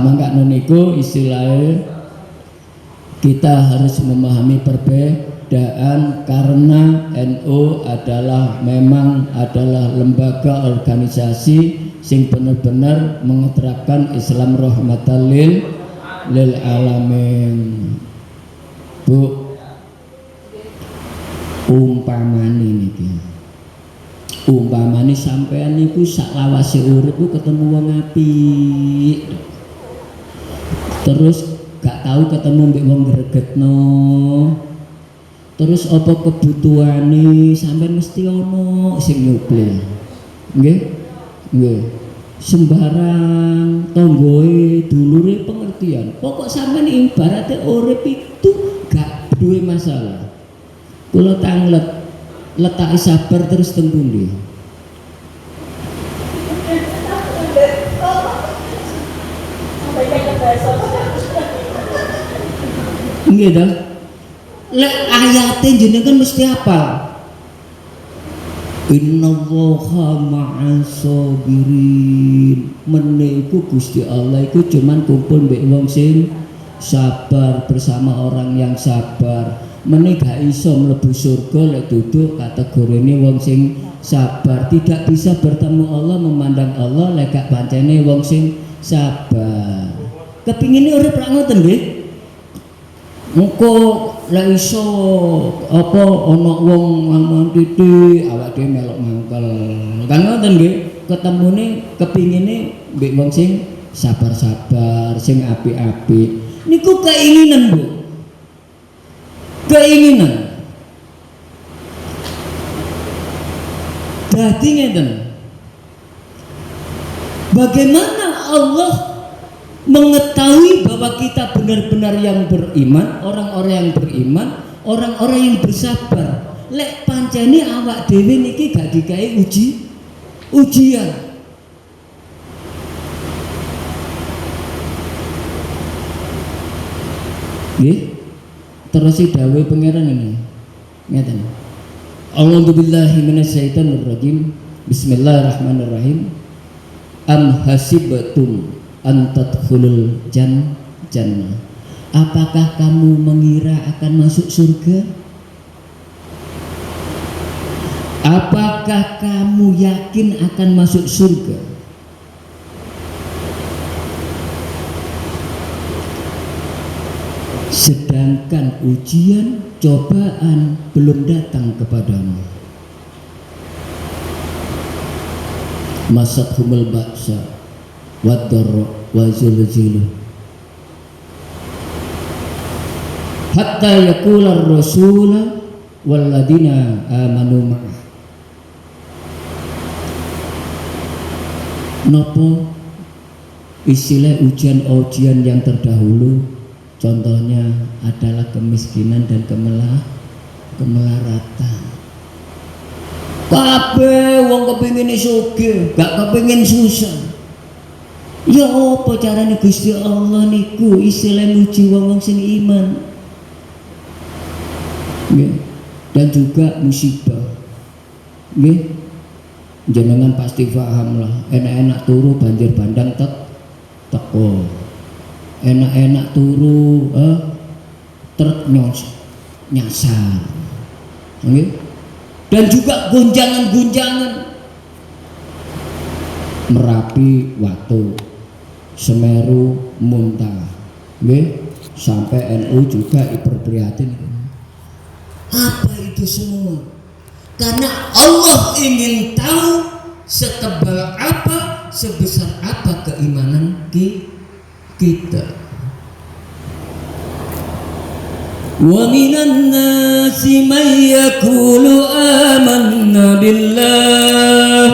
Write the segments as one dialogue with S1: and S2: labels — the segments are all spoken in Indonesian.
S1: mangka niku istilahnya kita harus memahami perbedaan karena NU memang adalah lembaga organisasi sing benar-benar mengeterapkan Islam rahmatan lil alamin. Bu, umpamani sampean niku sak lawase urip ku ketemu wong apik, terus gak tahu ketemu mbek wong gregetno, terus apa kebutuhane sampean mesti ono sing nyuplih, nggih sembarang tonggoe dulure pengertian. Pokok sampean ibaratnya urip itu gak duwe masalah. Kula tanglet letake sabar terus teng pundi? Nggih ta? Lek ayate jenengan mesti hafal. Innallaha ma'as-sabirin. Meneku Gusti Allah iku cuman kumpul mbek wong sing sabar, bersama orang yang sabar. Mene gak iso mlebu surga lek duduk kategorine wong sing sabar. Tidak bisa bertemu Allah, memandang Allah lek gak pancene wong sing sabar. Kepingine urip ra ngoten nggih? Engko lek iso apa ana wong ngomong titik awak dhewe melok mangkel. Kan ngoten nggih? Ketemune kepingine mbek wong sing sabar-sabar, sing apik-apik. Niku keinginan, Bu. Keinginan. Dadi ngeten. Bagaimana Allah mengetahui bahwa kita benar-benar yang beriman, orang-orang yang beriman, orang-orang yang bersabar. Lek pancene awak dhewe niki gak digawe ujian. Nggih. Terus dawuh pangeran ini. Ngeten. A'udzubillahi minasyaitonir rajim. Bismillahirrahmanirrahim. Am hasibtum an tadkhulul jannah. Apakah kamu mengira akan masuk surga? Apakah kamu yakin akan masuk surga? Sedangkan ujian, cobaan belum datang kepadamu. Masathumul ba'sa wad-dharra wa zulzilu hatta yaqula ar-rasul walladzina amanu ma'ah. Nopo istilah ujian yang terdahulu, contohnya adalah kemiskinan dan kemelaratan. Kabeh wong kepengin sugih, gak kepengin susah. Ya apa carane Gusti Allah niku istilah muji wong sing iman. Nggih. Dan juga musibah. Nggih. Jenengan pasti paham lah, enak-enak turu banjir bandang teko. Enak-enak turu truk nyasar. Nggih. Dan juga gunjangan-gunjangan. Merapi Watu, Semeru muntah. Nggih, sampai NU juga prihatin. Apa itu semua? Karena Allah ingin tahu setebal apa, sebesar apa keimanan kita. Wa minan nasi may yaqulu amanna billah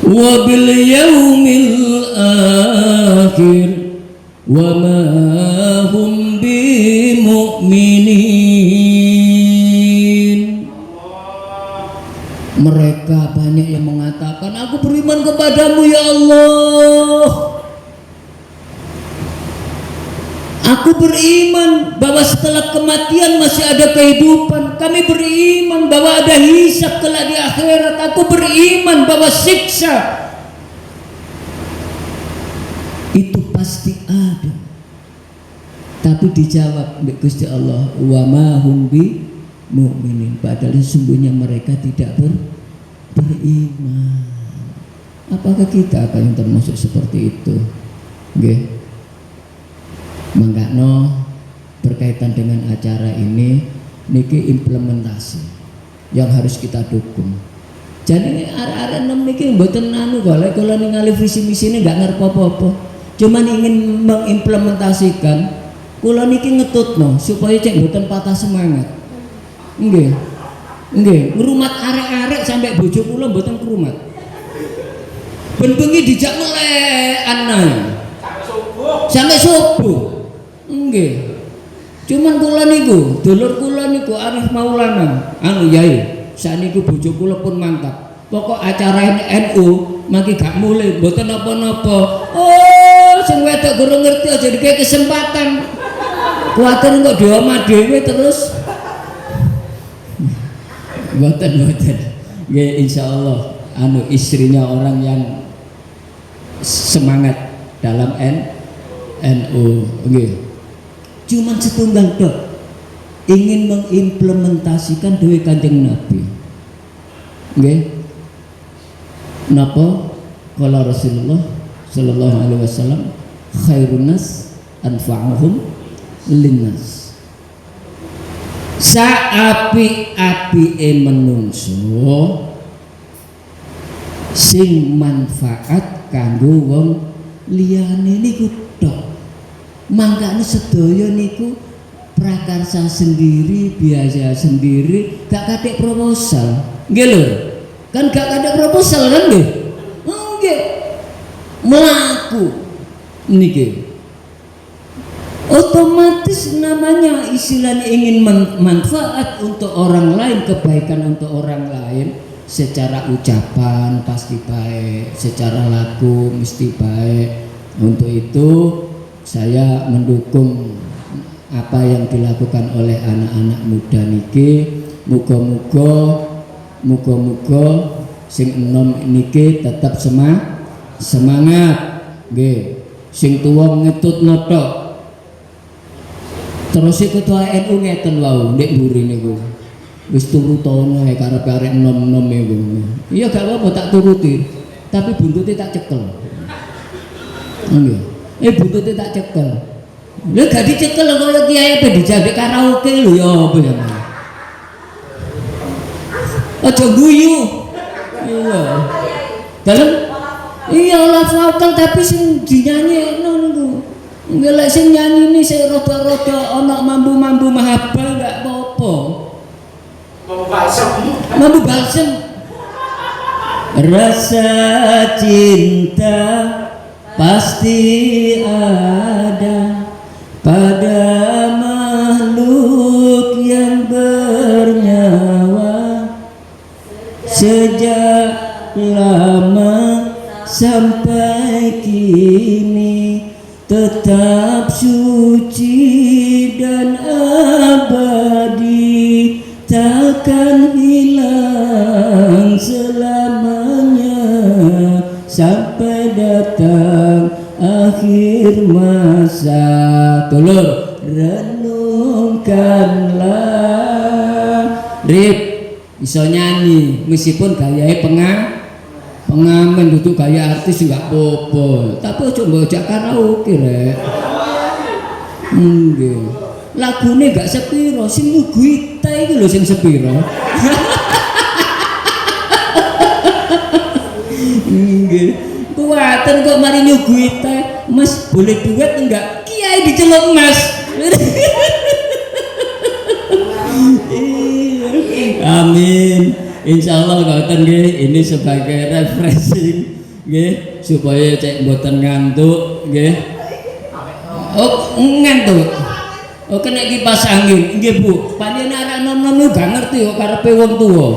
S1: wa bil yaumil akhir wa ma hum bimu'minin. Mereka banyak yang mengatakan, aku beriman kepadamu ya Allah, aku beriman bahwa setelah kematian masih ada kehidupan, kami beriman bahwa ada hisab kelak di akhirat, aku beriman bahwa siksa itu pasti ada. Tapi dijawab oleh Gusti Allah, wa ma hum bi mu'minin, padahal sesungguhnya mereka tidak beriman. Apakah kita akan yang termasuk seperti itu? Nggih. Mangkano berkaitan dengan acara ini niki implementasi yang harus kita dukung. Jadi arek-arek nem niki mboten anu kok kula ningali visi misine enggak ngerti apa-apa. Cuman ingin mengimplementasikan. Kula niki ngetutno supaya cek mboten patah semangat. Nggih. Nggih, ngrumat arek-arek sampai bojo kula mboten krumat. Ben bengi dijak melekan ae. Sampai subuh. Nggih. Cuman kula niku, dulur kula niku Arif Maulana, anu yai, sakniku bojo kula pun mantap. Pokok acara NU mangke gak mulai, mboten napa-napa. Oh, sing wedok durung ngerti aja dikek kesempatan. Kuwatir kok diomah dhewe terus. Mboten. Nggih insyaallah anu istrinya orang yang semangat dalam NU nggih. Cuman setunggal tok ingin mengimplementasikan dewe Kanjeng Nabi. Nggih. Napa kala Rasulullah sallallahu alaihi wasallam khairun nas anfa'uhum linnas. Saapi-apike menungso sing manfaat kanggo wong liyane niku tok. Mangkane sedaya niku prakarsa sendiri, biasa sendiri, gak kathik proposal. Nggih lho. Kan gak kathik proposal kan nggih? Nggih. Mlaku niki. Otomatis namanya istilahnya ingin manfaat untuk orang lain, kebaikan untuk orang lain, secara ucapan pasti baik, secara laku mesti baik. Untuk itu saya mendukung apa yang dilakukan oleh anak-anak muda niki. Muga-muga sing enom niki tetap semangat nggih. Sing tuwa ngetutno tok. Terus ketua NU ngeten wau ndek mburi niku. Wis turu tono ae karep arek enom-enom niku. Iya gak apa-apa tak turuti. Tapi buntute tak cekel. Nggih. Buntute tak cekel. Lha gak dicekel kaya kiai pe dijabek karaoke lho ya apa ya. Aja guyu. Iya. Dalem iya olah vokal tapi sing dinyanyekno niku. Ngelek sing nyanyi ini sing rada-rada ana mambu-mambu mahabal enggak apa-apa. Mambu balsem. Rasa cinta pasti ada pada makhluk yang bernyawa sejak lama sampai kini, tetap suci dan abadi, takkan hilang selamanya sampai datang akhir masa. Dulur, renungkanlah. Rip iso nyanyi meskipun gayane pengamen duduk gaya artis enggak apa-apa, tapi aja mbojak karaoke rek. Nggih. Lagune gak sepiro, sing nyuguhi teh iki lho sing sepiro. Nggih. Kuwaten kok mari nyuguhi teh, Mas boleh duet enggak? Kiai diceluk Mas. Amin. Insyaallah ngoten nggih, ini sebagai refreshing nggih supaya cek mboten ngantuk nggih. Oh, ngantuk. Oh, kena kipas angin. Nggih, Bu. Panjenengan anak nom-nom gak ngerti kok karepe wong tuwa.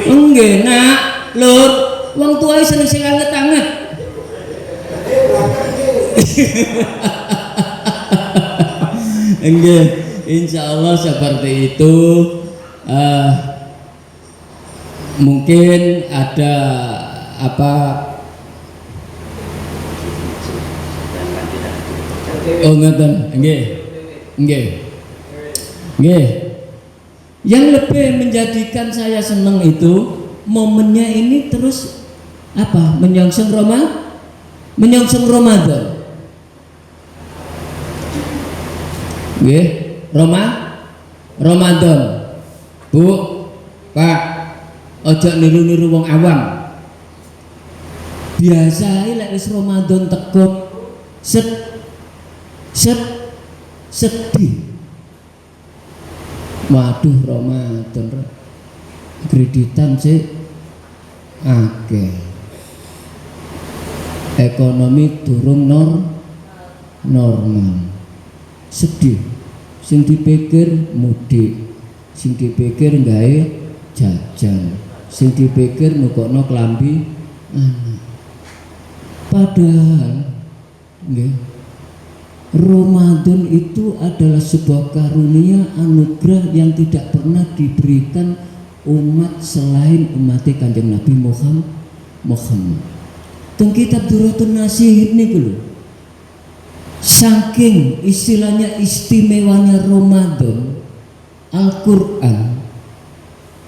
S1: Nggih, Nak. Lur, wong tuwa seneng sing anget-anget. Nggih, insyaallah seperti itu. Mungkin ada apa Oh ngoten, nggih. Nggih. Nggih. Yang lebih menjadikan saya senang itu momennya ini terus apa? Menyongsong Ramadan. Nggih, Ramadan. Bu, Pak, ojo niru-niru wong awam. Biasae lek wis Ramadan teko sedih. Waduh Ramadan kreditan sih akeh. Ekonomi durung normal. Sedih. Sing dipikir mudik, sing dipikir gawe jajan, sing dipikir nukokno klambi anak. Padahal nggih, Ramadan itu adalah sebuah karunia anugerah yang tidak pernah diberikan umat selain umat Kanjeng Nabi Muhammad. Teng kitab Duratun Nasihin niku lho. Saking istilahnya istimewanya Ramadan Al-Qur'an,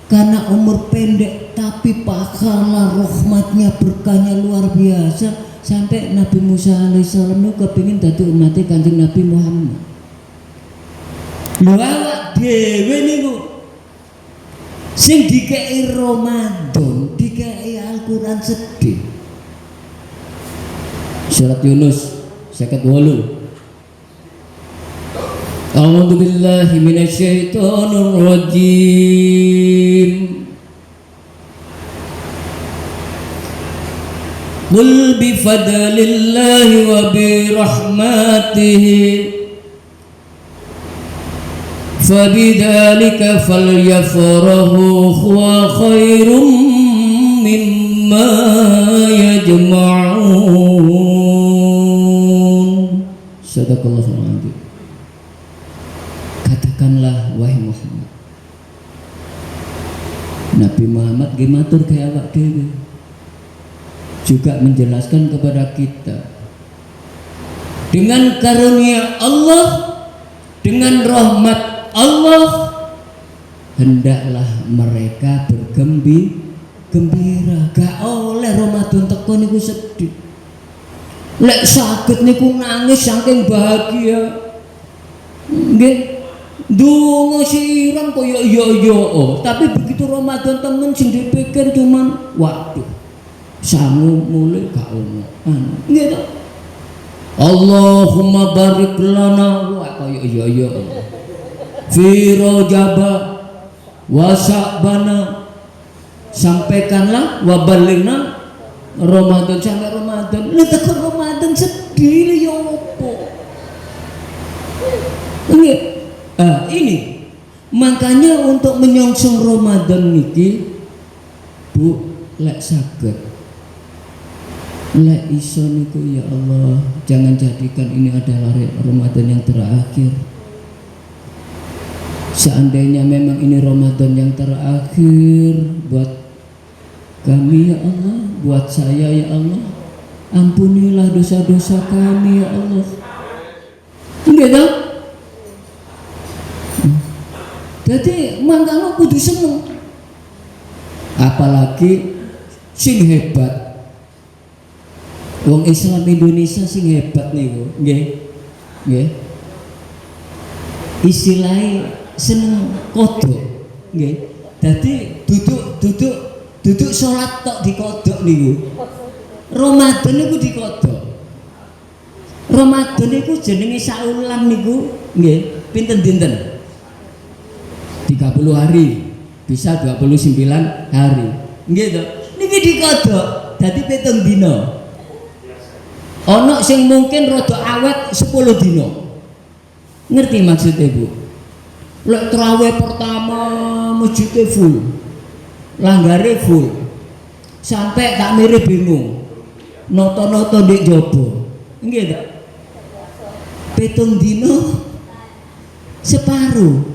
S1: karena umur pendek tapi pahala rahmatnya berkahnya luar biasa. Sampai Nabi Musa alaihissalam itu kepingin dadi umat Kanjeng Nabi Muhammad. Lho awak dhewe niku sing dikei Ramadan, dikei Al-Qur'an sedih. Surat Yunus 58. A'udzu billahi minasyaitonir rajim. Qul bi fadlillahi wa bi rahmatihi fabidzalika falyafrahu huwa khairum mimma yajma'un. Sadaqallahul adzim. Katakanlah wahai Muhammad, Nabi Muhammad gimatur kaya awak dhewe juga menjelaskan kepada kita dengan karunia Allah, dengan rahmat Allah, hendaklah mereka bergembira. Gak oleh Ramadan teko niku sedih. Lek saged niku nangis saking bahagia. Nggih. Dungo siram koyo yo, tapi begitu Ramadan temen sing dipikir cuman waduh sangu mulai gak ono gitu. Allahumma barik lana wa koyo yo fi rajaba wa sya'bana, sampaikanlah wa balighna Ramadan sampai Ramadan. Lha tekan Ramadan sedih yo opo ini makanya untuk menyongsong Ramadan niki Bu, lek saged lek iso niku ya Allah, jangan jadikan ini adalah Ramadan yang terakhir. Seandainya memang ini Ramadan yang terakhir buat kami ya Allah, buat saya ya Allah, ampunilah dosa-dosa kami ya Allah. Gitu. Jadi mangkano kudu seneng. Apalagi sing hebat wong Islam Indonesia sing hebat niku, nggih. Nggih. Istilahnya seneng kodok, nggih. Dadi duduk salat tok dikodok niku. Ramadan niku dikodok. Ramadan niku jenenge saulan niku, nggih. Pinten dinten? 30 hari, bisa 29 hari. Nggih to. Niki dikodok dadi 7 dina. Ana sing mungkin rada awet 10 dina. Ngerti maksudnya Bu? Lek traweh pertama masjidnya full, langgare full, sampai tak mirip bingung, noto-noto di jopo, nggih tak? 7 dina separuh.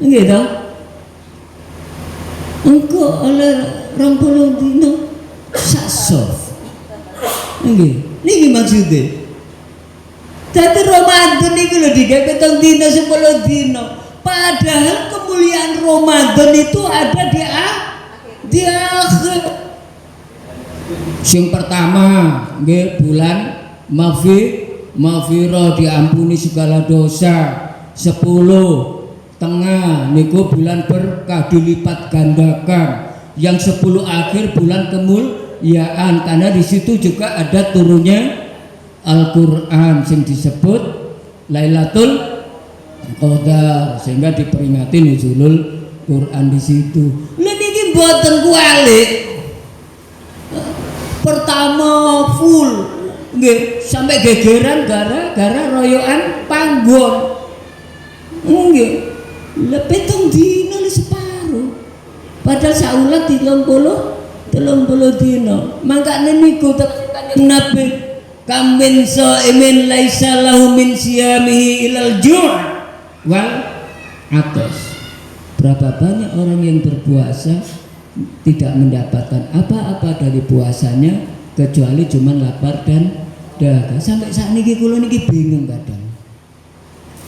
S1: Nggih to? Engko oleh 20 dina sak soft. Nggih, niki maksudnya. Dadi Ramadan iki lho digawe 7 dina 10 dina. Padahal kemuliaan Ramadan itu ada di akhir. Sing pertama nggih bulan Maghfirah, diampuni segala dosa. 10 tengah niku bulan berkah dilipat gandakan. Yang 10 akhir bulan kemuliaan, karena di situ juga ada turunnya Al-Qur'an sing disebut Lailatul Qadar, sehingga diperingati nuzulul Quran di situ. Lha niki mboten kualik. Pertama full nggih sampai gegeran gara-gara royokan panggon. Nggih. Lah 7 dina le separo. Padahal saulat 30 dina. Mangkane niku Kanjeng Nabi kamin shaimin laisa lahu min siyamihi ilal ju' wal atas. Berapa banyak orang yang berpuasa tidak mendapatkan apa-apa dari puasanya kecuali cuma lapar dan dahaga. Sampai saat ini kula niki bingung kadang.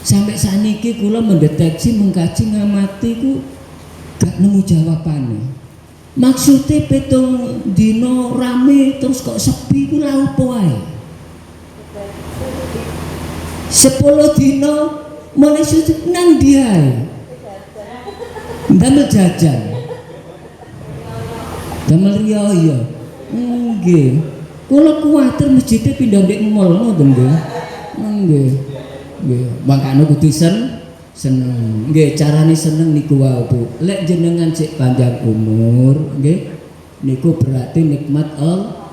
S1: Sampai saat ini kula mendeteksi, mengkaji, ngamati ku gak nemu jawabannya. Maksudnya 7 dino rame terus kok sepi ku lha opo ae? 10 dino mulai sujud nang dia damel jajan damel riyo nggih kula kuwatir masjidnya pindah ndek mall ngoten nggih makane kudu seneng nggih carane seneng niku wae Bu. Lek jenengan sik panjang umur nggih niku berarti nikmat Allah.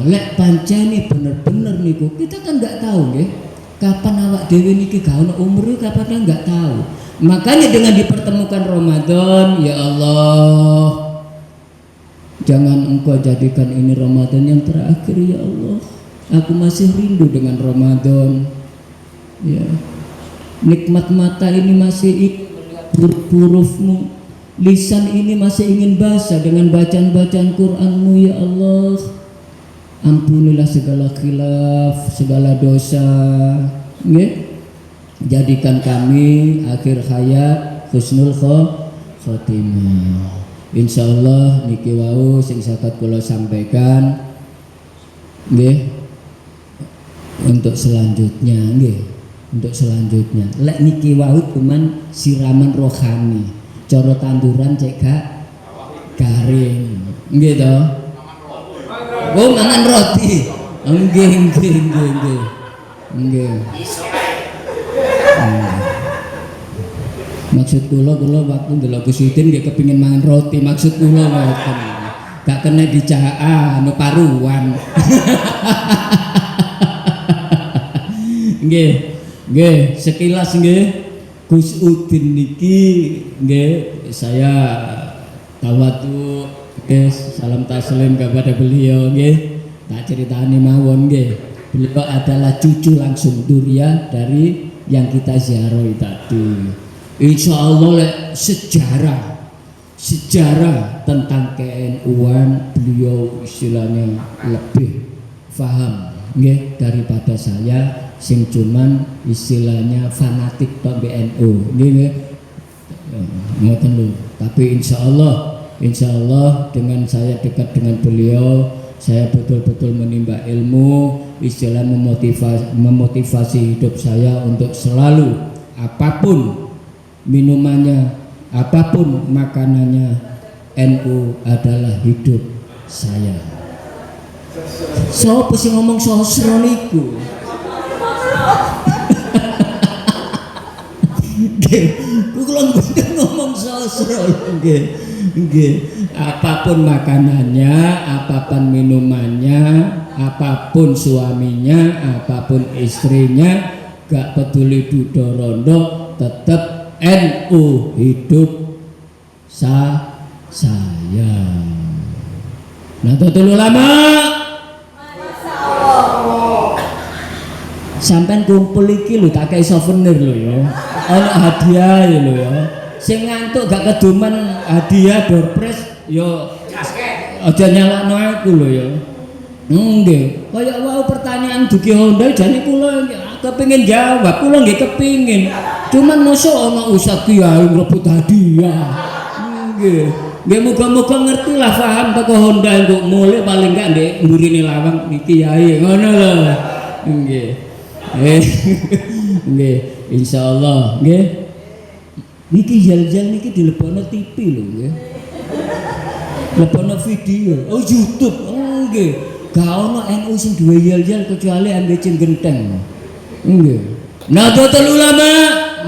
S1: Lek pancene bener-bener niku kita kan nggak tahu nggih kapan awak dewi niki gak ono umur kapan nggak tahu. Makanya dengan dipertemukan Ramadan, ya Allah, jangan Engkau jadikan ini Ramadan yang terakhir ya Allah. Aku masih rindu dengan Ramadan. Ya, nikmat mata ini masih ingin melihat huruf-hurufmu, lisan ini masih ingin baca dengan bacaan-bacaan Qur'anmu ya Allah. Ampunilah segala khilaf, segala dosa, nggih. Jadikan kami akhir hayat husnul khotimah. Insyaallah niki wau sing saged kula sampaikan nggih. Untuk selanjutnya nggih, untuk selanjutnya lek niki wau cuman siraman rohani. Cara tanduran cek gak garing. Nggih to? Oh, mangan roti. Nggih. Maksud kula waktu ndelok Gus Udin nggih kepengin mangan roti, maksud kula ngoten. Gak kena dicaa anu paruan. Nggih, sekilas nggih Gus Udin niki nggih saya tawadu nggih salam taslim kepada beliau nggih. Tak ceritani mawon nggih. Beliau adalah cucu langsung Durya dari yang kita ziarahi tadi. Insya Allah sejarah tentang KNU-an beliau istilahnya lebih paham nggih daripada saya sing cuman istilahnya fanatik tok BNU nggih. Ngoten lho. Tapi insya Allah dengan saya dekat dengan beliau, saya betul-betul menimba ilmu, istilah memotivasi hidup saya untuk selalu apapun minumannya, apapun makanannya, NU adalah hidup saya. Sopo sing ngomong sosro niku? Nggih, kula mboten ngomong sosro nggih. Apapun makanannya, apapun minumannya, apapun suaminya, apapun istrinya, gak peduli dudo rondo, tetap NU hidup saya. Nahdlatul Ulama. Sampai kumpul iki lho tak kei souvenir lho ya. Ono hadiah lho ya. Sing ngantuk gak keduman hadiah door prize yo aja nyalakno aku lho ya. Nggih, kaya wau pertanyaan dugi Honda jane kula kepengin jawab, kula nggih kepingin. Cuman mosok ana ustaz kiai ngrebut hadiah. Nggih. Nggih muga-muga ngerti lah paham teko Honda untuk mulai paling enggak ndek mburine lawang iki kiai ngono lho. Nggih. Nggih, insyaallah nggih. Niki jal-jal niki dilebono TV lho nggih. Lebono video, oh YouTube. Nggih. Gak ono NU sing duwe yel-yel kecuali MBC Genteng. Nggih. Nahdlatul Ulama,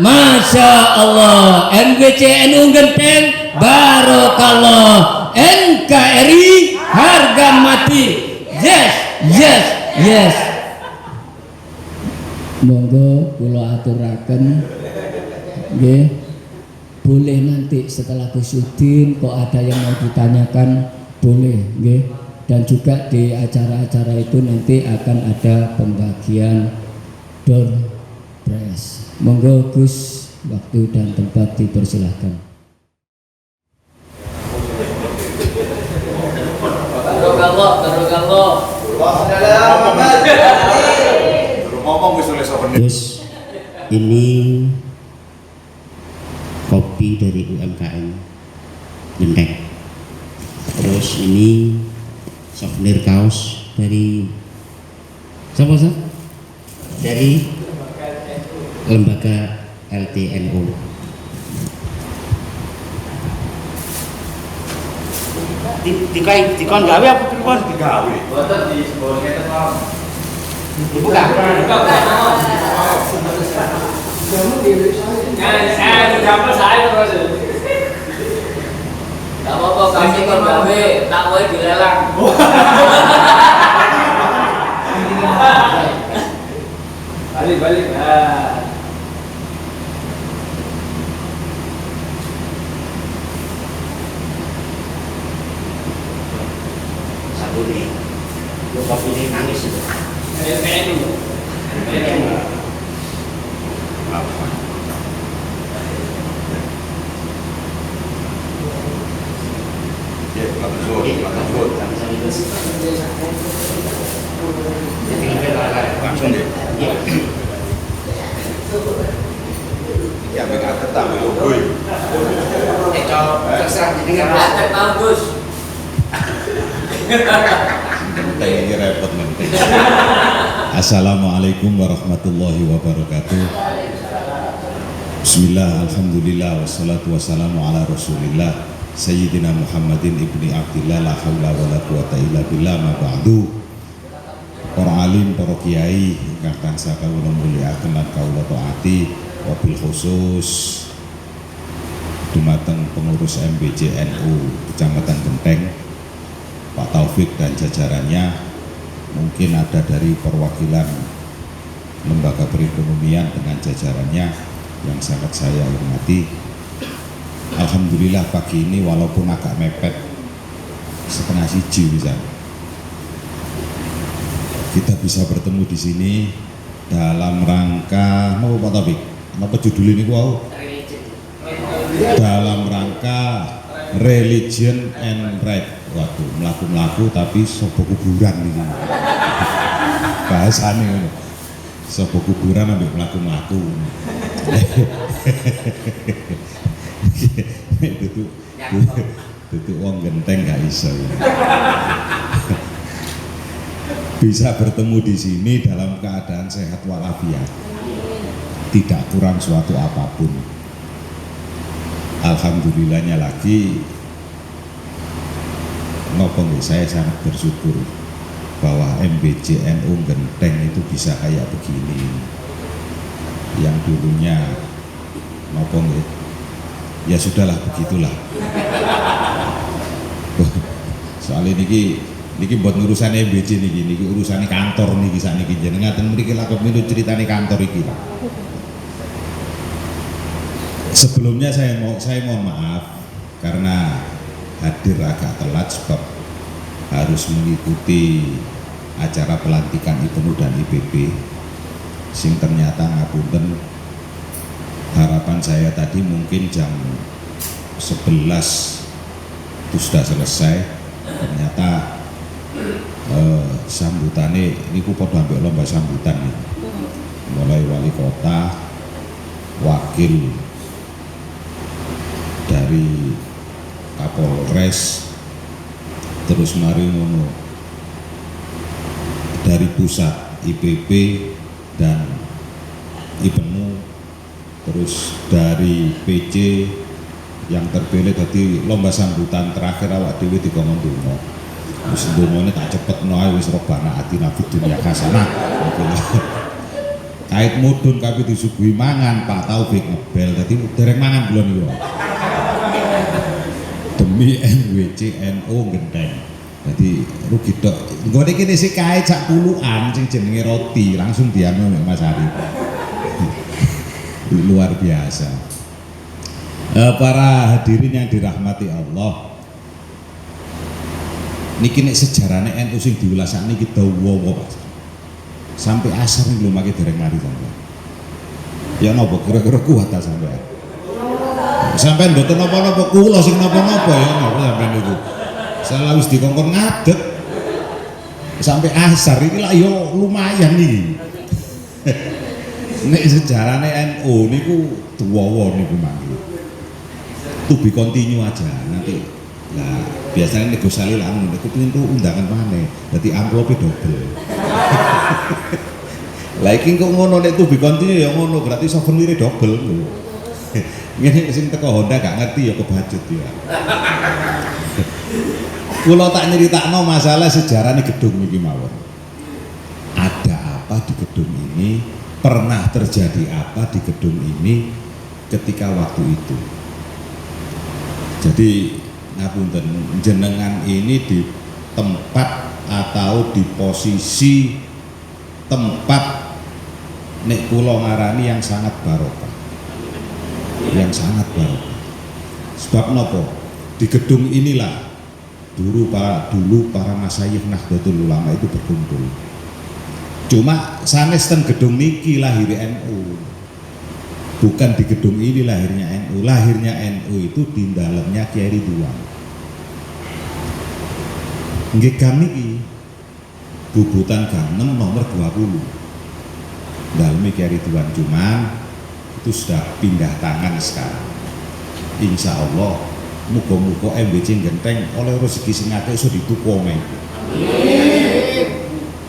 S1: Masya Allah. MBC NU Genteng, Barokallah. NKRI harga mati. Yes, yes, yes. Monggo kula aturaken nggih. Boleh nanti setelah Gusudin kok ada yang mau ditanyakan boleh nggih. Dan juga di acara-acara itu nanti akan ada pembagian door prize. Monggo Gus, waktu dan tempat dipersilahkan.
S2: Gus, ini kopi dari UMKM Genteng. Terus ini souvenir kaos dari siapa sih? Dari lembaga LTNU. Dikon gawe apa pripun? Digawe. Boten di sebuah ketes mawon. Dibuka. Saya jawab saya terus. Gak apa-apa, kasih kon gawe, tak boleh dilelang. Balik. Satu nih, lu kopi ini nangis itu.
S1: PNU.
S3: Langsung deh. Ya mereka tetap gue.
S2: Terserah didengar.
S1: Bagus.
S3: Ini repot nanti. Assalamualaikum warahmatullahi wabarakatuh. Bismillah, alhamdulillah, wassalatu wassalamu ala rasulillah Sayyidina Muhammadin ibni Abdillah, la hawla wa la quwata illa billah, ma ba'du. Para alim, para kiai ingkang tansah kawula mulyakaken lan kawula taati, wabil khusus dumateng pengurus MBC NU Kecamatan Genteng, Pak Taufik dan jajarannya, mungkin ada dari perwakilan lembaga perekonomian dengan jajarannya yang sangat saya hormati. Alhamdulillah pagi ini walaupun agak mepet setengah siji misalnya, kita bisa bertemu di sini dalam rangka mau Pak Taufik, apa judul ini wow? Dalam rangka religion and right. Waduh, melaku-melaku tapi sopo kuburan ini. Bahasane ngono. Sopo kuburan ambek melaku-melaku. Itu wong Genteng gak iso. Bisa bertemu di sini dalam keadaan sehat walafiat. Tidak kurang suatu apapun. Alhamdulillahnya lagi, saya sangat bersyukur bahwa MBC NU Genteng itu bisa kayak begini. Yang dulunya ya sudahlah begitulah. Soalnya niki buat urusan MBC niki urusan kantor niki sakniki jenengan mriki lakon minut ceritane kantor iki Pak. Sebelumnya saya mohon maaf karena hadir agak telat sebab harus mengikuti acara pelantikan IPNU dan IPB sing ternyata ngapunten, harapan saya tadi mungkin jam 11 itu sudah selesai, ternyata Sambutane niku padha ambek lomba sambutan niku. Mulai wali kota, wakil dari Kapolres, terus mari ngono dari pusat IPB dan IPENU, terus dari PC yang terpilih tadi lomba sambutan terakhir awak dhewe dikongkon donga. Wis dongane tak cepetno ae wis robana atina fid dunya hasanah. Kait mudhun kabeh disuguhi mangan Pak Taufik ngebel dadi dereng mangan kula niku. Demi NWC NU Genteng. Jadi rugi tok. Nggone kene sik kae sak puluhan sing jenenge roti langsung dianu Mas Arif. Luar biasa. Para hadirin yang dirahmati Allah, niki nek sejarahnya NU sing diulasake niki dawa Pak. Sampai asar nih belum pakai dereng mari sampean. Ya napa kira-kira kuat ta sampean? Sampean mboten napa-napa kula sing napa-napa ya napa sampean niku. Salah wis dikongkon ngadeg. Sampai asar iki lah yo lumayan nih. Nek sejarahnya NU niku dawa niku mangke. To be continue aja nanti. Nah, biasanya negosiasi lah aku pengen tuh undangan mana, jadi amplopnya double. Lah iki kok ngono nek to be continue ya ngono, berarti souvenirnya double lho. Ngene sing teko Honda gak ngerti ya kebacut ya. Kula tak nyeritakno masalah sejarah nih gedung iki mawon. Ada apa di gedung ini? Pernah terjadi apa di gedung ini ketika waktu itu? Jadi ngapunten, jenengan ini di tempat atau di posisi tempat nek kula ngarani yang sangat barokah. Yang sangat barokah. Sebab napa? Di gedung inilah dulu para masyayikh Nahdlatul Ulama itu berkumpul. Cuma sanes ten gedung niki lahir NU. Bukan di gedung ini lahirnya NU. Lahirnya NU itu di dalamnya Kiai Ridwan. Nggih gang niki bubutan gang 6 nomor 20. Dalamnya Kiai Ridwan, cuman itu sudah pindah tangan sekarang. Insya Allah muga-muga MBC Genteng oleh rezeki sing akeh iso dituku omah iku.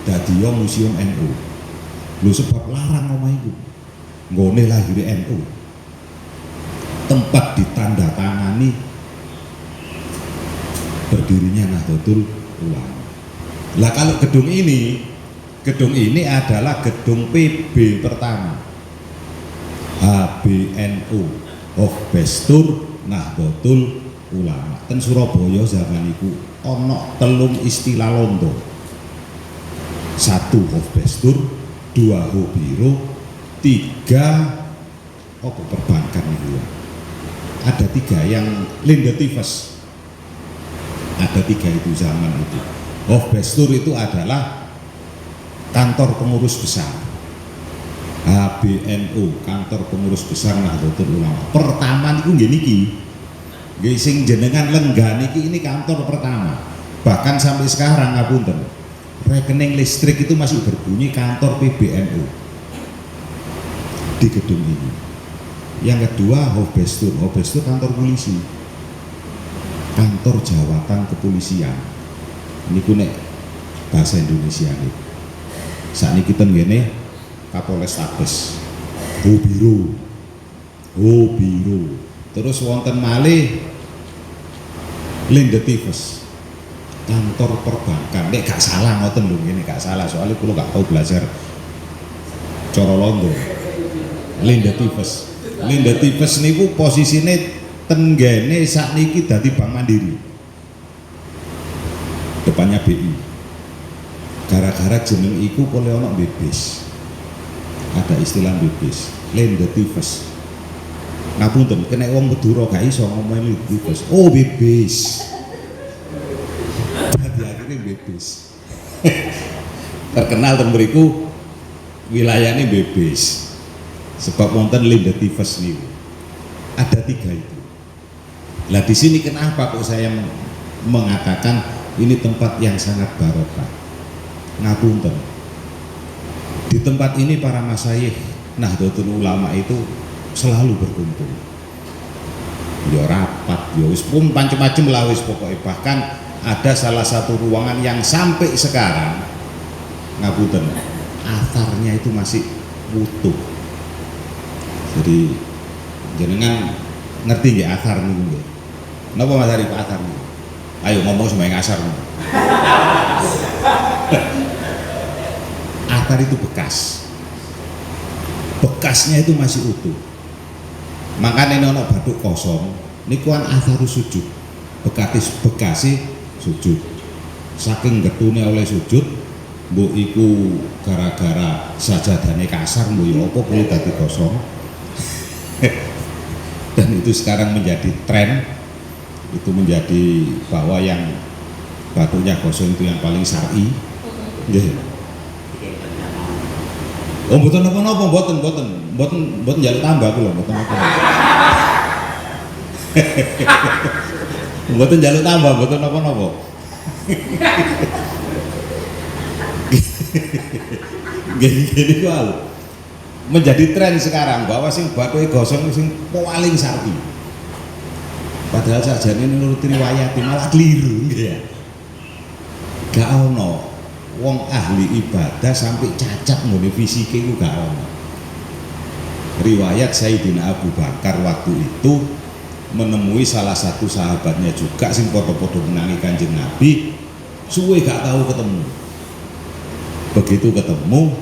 S3: Dadi yo museum NU. Lho sebab larang omah iku. Nggone lahir NU. Tempat ditandatangani berdirinya Nahdlatul Ulama. Lah kalau gedung ini adalah gedung PB pertama. HBNU, Hofbestur Nahdlatul Ulama. Ten Surabaya zaman iku ana 3 istilah londo. 1 Hofbestur, 2 Hobiro, 3 apa perbankan itu ya. Ada 3 yang Lindetifes. Ada 3 itu zaman itu. Hofbestur itu adalah kantor pengurus besar. HBNU, kantor pengurus besar Nahdlatul Ulama. Pertama niku nggih niki. Nggih sing jenengan lenggah niki ini kantor pertama. Bahkan sampai sekarang ngapunten. Rekening listrik itu masih berbunyi kantor PBNU. Di gedung ini. Yang kedua Hofbestur kantor polisi, kantor jawatan kepolisian. Ini nek bahasa Indonesia nih. Saat ini kita ngene Kapolres Tabes, Hobiro. Terus wonten malih Lindetifes, kantor perbankan. Nek gak salah ngoten lho ngene gak salah soalnya kula gak tahu belajar cara Londo. Lindetifes niku posisine tenggene sakniki dadi Bank Mandiri. Depannya BI. Gara-gara jeneng iku kole ana bebes. Ada istilah bebes, Lindetifes. Ngapunten, kena wong Madura gak iso ngomong Lindetifes. Oh, bebes. Dadi akhirnya bebes. Terkenal ten mriku wilayahnya bebes. Sebab wonten Lindetifes niku. Ada 3 itu. Lah di sini kenapa kok saya mengatakan ini tempat yang sangat barokah. Ngapunten. Di tempat ini para masyayikh Nahdlatul Ulama itu selalu berkumpul. Ya rapat, ya wis pun macam-macam lah wis pokoknya. Bahkan ada salah satu ruangan yang sampai sekarang ngapunten, atharnya itu masih utuh. Jadi jenengan ngerti nggih athar niku nggih? Napa Mas Arif athar niku? Ayo ngomong sembahyang asar. Athar itu bekas. Bekasnya itu masih utuh. Makanya ono bathuk kosong niku kan atharus sujud. Bekasi sujud. Saking getune oleh sujud, mbok iku gara-gara sajadane kasar mbok ya apa kuwi dadi kosong. Dan itu sekarang menjadi tren, itu menjadi bahwa yang batuknya kosong itu yang paling syar'i. Nggih. Oh mboten napa-napa, mboten njaluk tambah kula, mboten napa. Mboten njaluk tambah, mboten napa-napa. Gini wae. Menjadi tren sekarang bahwa sing bathuke gosong sing paling syar'i. Padahal sajane menurut riwayat malah keliru nggih ya. Gak ono wong ahli ibadah sampai cacat ngene fisike iku gak ono. Riwayat Sayyidina Abu Bakar waktu itu menemui salah satu sahabatnya juga sing padha-padha menangi Kanjeng Nabi, suwe gak tahu ketemu. Begitu ketemu,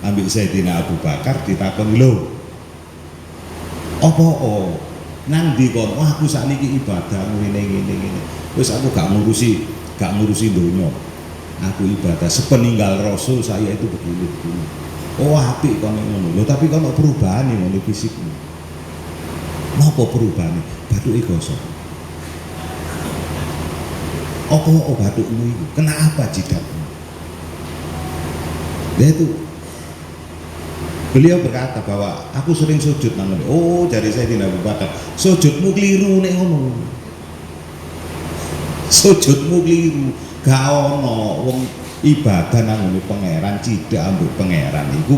S3: ambil Sayyidina Abu Bakar ditakoni, lho apa nang ndi kon? Wah aku sakniki ibadah ngene. Wis aku gak ngurusi donya. Aku ibadah sepeninggal Rasul saya itu begini. Oh apik kon ngono. Lho tapi kon perubahan ngene fisikmu. Napa perubahane? Bathuke gosong. Apa bathukmu iku? Kenapa jidatmu? Dia itu beliau berkata bahwa aku sering sujud nang ngene. Oh, jadi saya tidak Bakar. Sujudmu keliru nek ngono. Sujudmu keliru. Gak ono wong ibadah nang ngene pangeran cidak ambek pangeran iku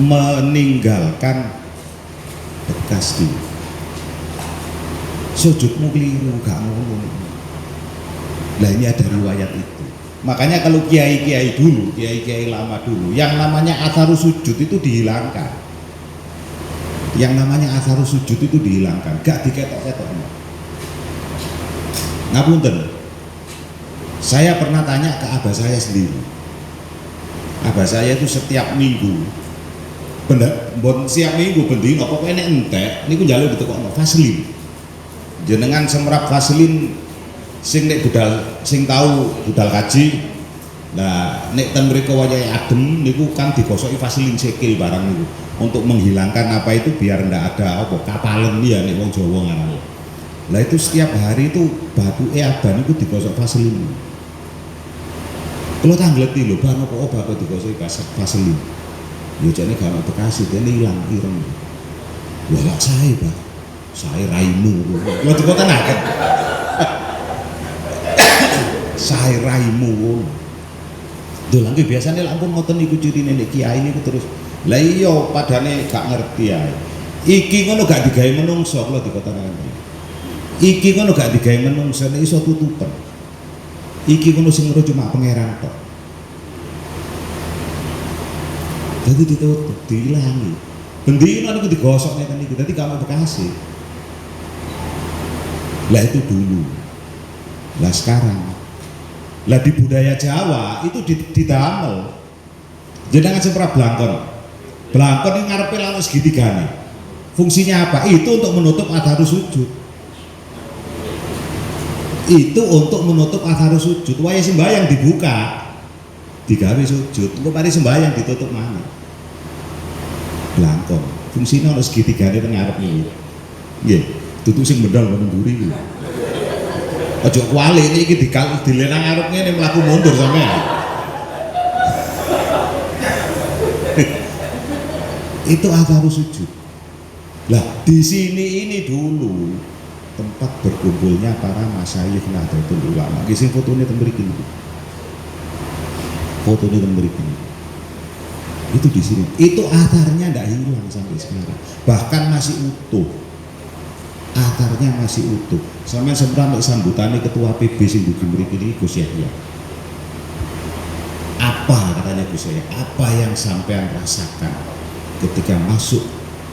S3: meninggalkan bekas di. Sujudmu keliru, gak ngono. Lah ini ada riwayat itu. Makanya kalau kiai-kiai dulu, kiai-kiai lama dulu, yang namanya atharus sujud itu dihilangkan. Yang namanya atharus sujud itu dihilangkan, gak diketok-ketok. Ngapunten, saya pernah tanya ke abah saya sendiri. Abah saya itu setiap minggu, setiap minggu bendino, pokoknya entek, ini ku njaluk ditekokno Vaselin. Jenengan semrap Vaselin sing nek budal sing tahu budal kaji. Nah, nek ten mriku wayahe adem niku kan digosoki Vaselin sikil barang niku untuk menghilangkan apa itu biar ndak ada apa kapalen ya nek wong Jawa ngarane. Lah itu setiap hari itu bathuke abah niku digosok Vaselin. Kalau tangleti lho bar apa kok digosoki Vaselin. Ya jane gak ono bekas dene ilang ireng. Wah sae, Pak. Sae raimu. Lho dikotenaken. Sae raimu. Dolan ki biasane lak ampun ngoten niku cirine nek kiai niku terus. Lah iya padane gak ngerti ae. Iki ngono gak digawe menungso kula dikotenaken. Iki ngono gak digawe menungso nek iso tutupen. Iki ngono sing ngurus cuma pangeran tok. Jadi ditutup, diilangi. Bendino niku digosok ngeten niku, dadi gak ono bekase. Lah itu dulu. Lah sekarang. Lah di budaya Jawa itu didamel. Jenengan semprap blangkon. Blangkon ini ngarepe lalu segitigane. Fungsinya apa? Itu untuk menutup atharus sujud. Itu untuk menutup atharus sujud. Waya sembahyang dibuka, digawe sujud. Engko mari sembahyang ditutup mana? Blangkon. Fungsinya ono segitigane teng ngarep iki. Nggih, tutuk sing bendol kok nduri iki. Aja kuali iki dilenang ngarep ngene mlaku mundur sampean. Itu atharus sujud. Lah di sini ini dulu tempat berkumpulnya para masyayikh Nahdlatul Ulama. Ki sing fotone teng mriki niku. Fotone teng mriki. Itu di sini. Itu altarnya ndak hilang sampai sekarang. Bahkan masih utuh. Altarnya masih utuh. Sampeyan semprane sambutane ketua PB sing dugi mriki iki Gus Yahya. Apa katanya Gus Yahya? Apa yang sampean rasakan ketika masuk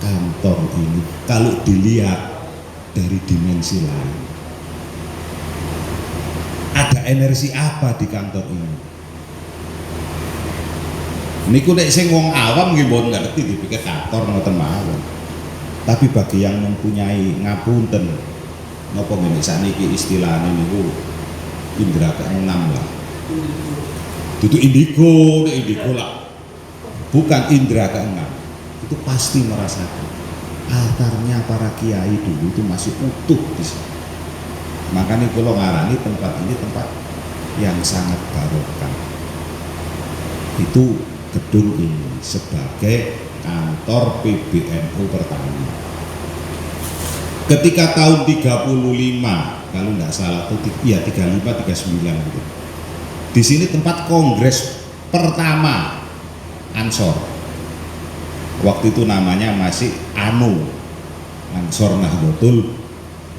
S3: kantor ini kalau dilihat dari dimensi lain? Ada energi apa di kantor ini? Niku nek sing wong awam nggih mboten ngerti dipikir kantor ngoten mawon. Tapi bagi yang mempunyai ngapunten napa ngene sakniki istilahane niku indra keenam lah. Itu indigo, indigo lah. Bukan indra keenam. Itu pasti merasakan altarnya para kiai dulu itu masih utuh di sana. Makanya kalau ngarani tempat ini tempat yang sangat barokah. Itu gedung ini sebagai kantor PBNU pertama. Ketika tahun 35 kalau nggak salah itu ya 35 39 gitu. Di sini tempat kongres pertama Ansor. Waktu itu namanya masih ANU, Ansor Nahdlatul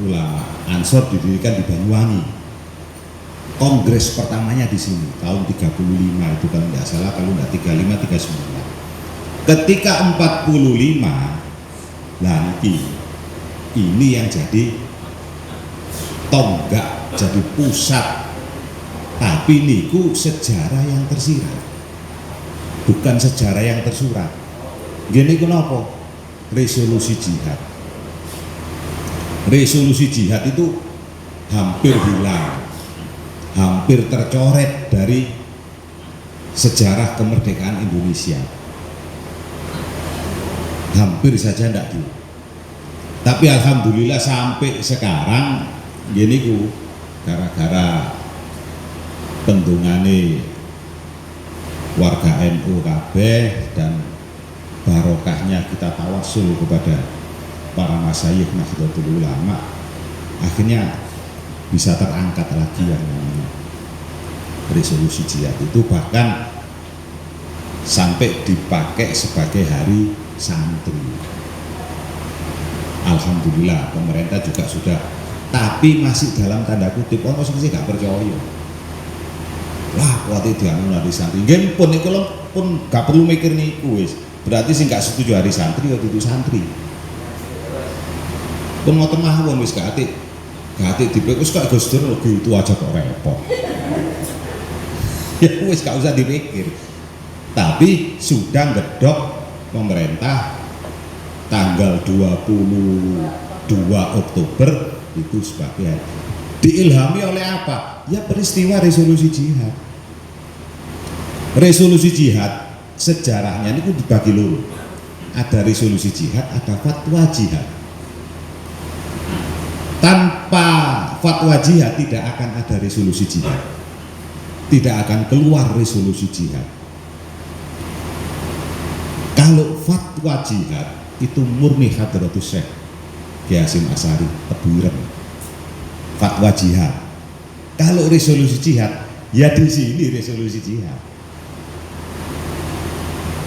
S3: Ulama. Ansor didirikan di Banyuwangi. Kongres pertamanya di sini tahun 35 itu kalau nggak salah, kalau nggak 35 39. Ketika 45 nanti ini yang jadi tonggak, jadi pusat. Tapi niku sejarah yang tersirat, bukan sejarah yang tersurat. Gini kenapa? Resolusi jihad. Resolusi jihad itu hampir hilang, hampir tercoret dari sejarah kemerdekaan Indonesia. Hampir saja tidak di. Tapi alhamdulillah sampai sekarang gini ku gara-gara pendungane warga NU kabeh dan barokahnya kita tawasul kepada para masyayikh Nahdlatul Ulama, akhirnya bisa terangkat lagi yang namanya resolusi jihad itu, bahkan sampai dipakai sebagai hari santri. Alhamdulillah pemerintah juga sudah, tapi masih dalam tanda kutip ono sing gak percaya. Wah, waktu itu anu hari santri. Nggih pun niku pun gak perlu mikir niku wis. Berarti sing gak setuju hari santri waktu itu santri. Pun ngoten mawon wis gak atik. Gak atik dipik wis kok Gus Dur itu aja kok repot. Ya wis gak usah dipikir. Tapi sudah gedok pemerintah tanggal 22 Oktober itu sebagai diilhami oleh apa? Ya peristiwa resolusi jihad. Resolusi jihad sejarahnya ini dibagi dulu. Ada resolusi jihad, ada fatwa jihad. Tanpa fatwa jihad tidak akan ada resolusi jihad. Tidak akan keluar resolusi jihad. Kalau fatwa jihad itu murni Hadratus Syekh Kiai Hasyim Asy'ari Tebuireng. Fatwa jihad. Kalau resolusi jihad, ya di sini resolusi jihad.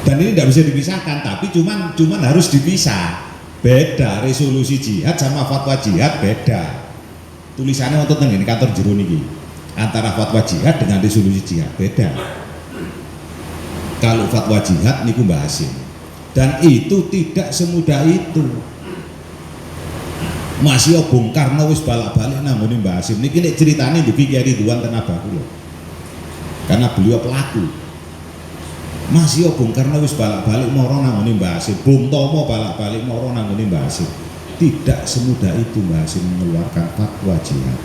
S3: Dan ini tidak bisa dipisahkan, tapi cuman harus dipisah. Beda resolusi jihad sama fatwa jihad beda. Tulisannya untuk ini kantor jero niki. Antara fatwa jihad dengan resolusi jihad beda. Kalau fatwa jihad niku Mbah Hasyim. Dan itu tidak semudah itu. Masih Bung Karno wis balak-balik namune Mbah Hasyim. Niki nek ceritane dugi Kyai Ridwan Tenabaku lho. Karena beliau pelaku. Masih Bung Karno wis balak-balik moro namune Mbah Hasyim. Bung Tomo balak-balik moro namune Mbah Hasyim. Tidak semudah itu Mbah Hasyim mengeluarkan fatwa jihad.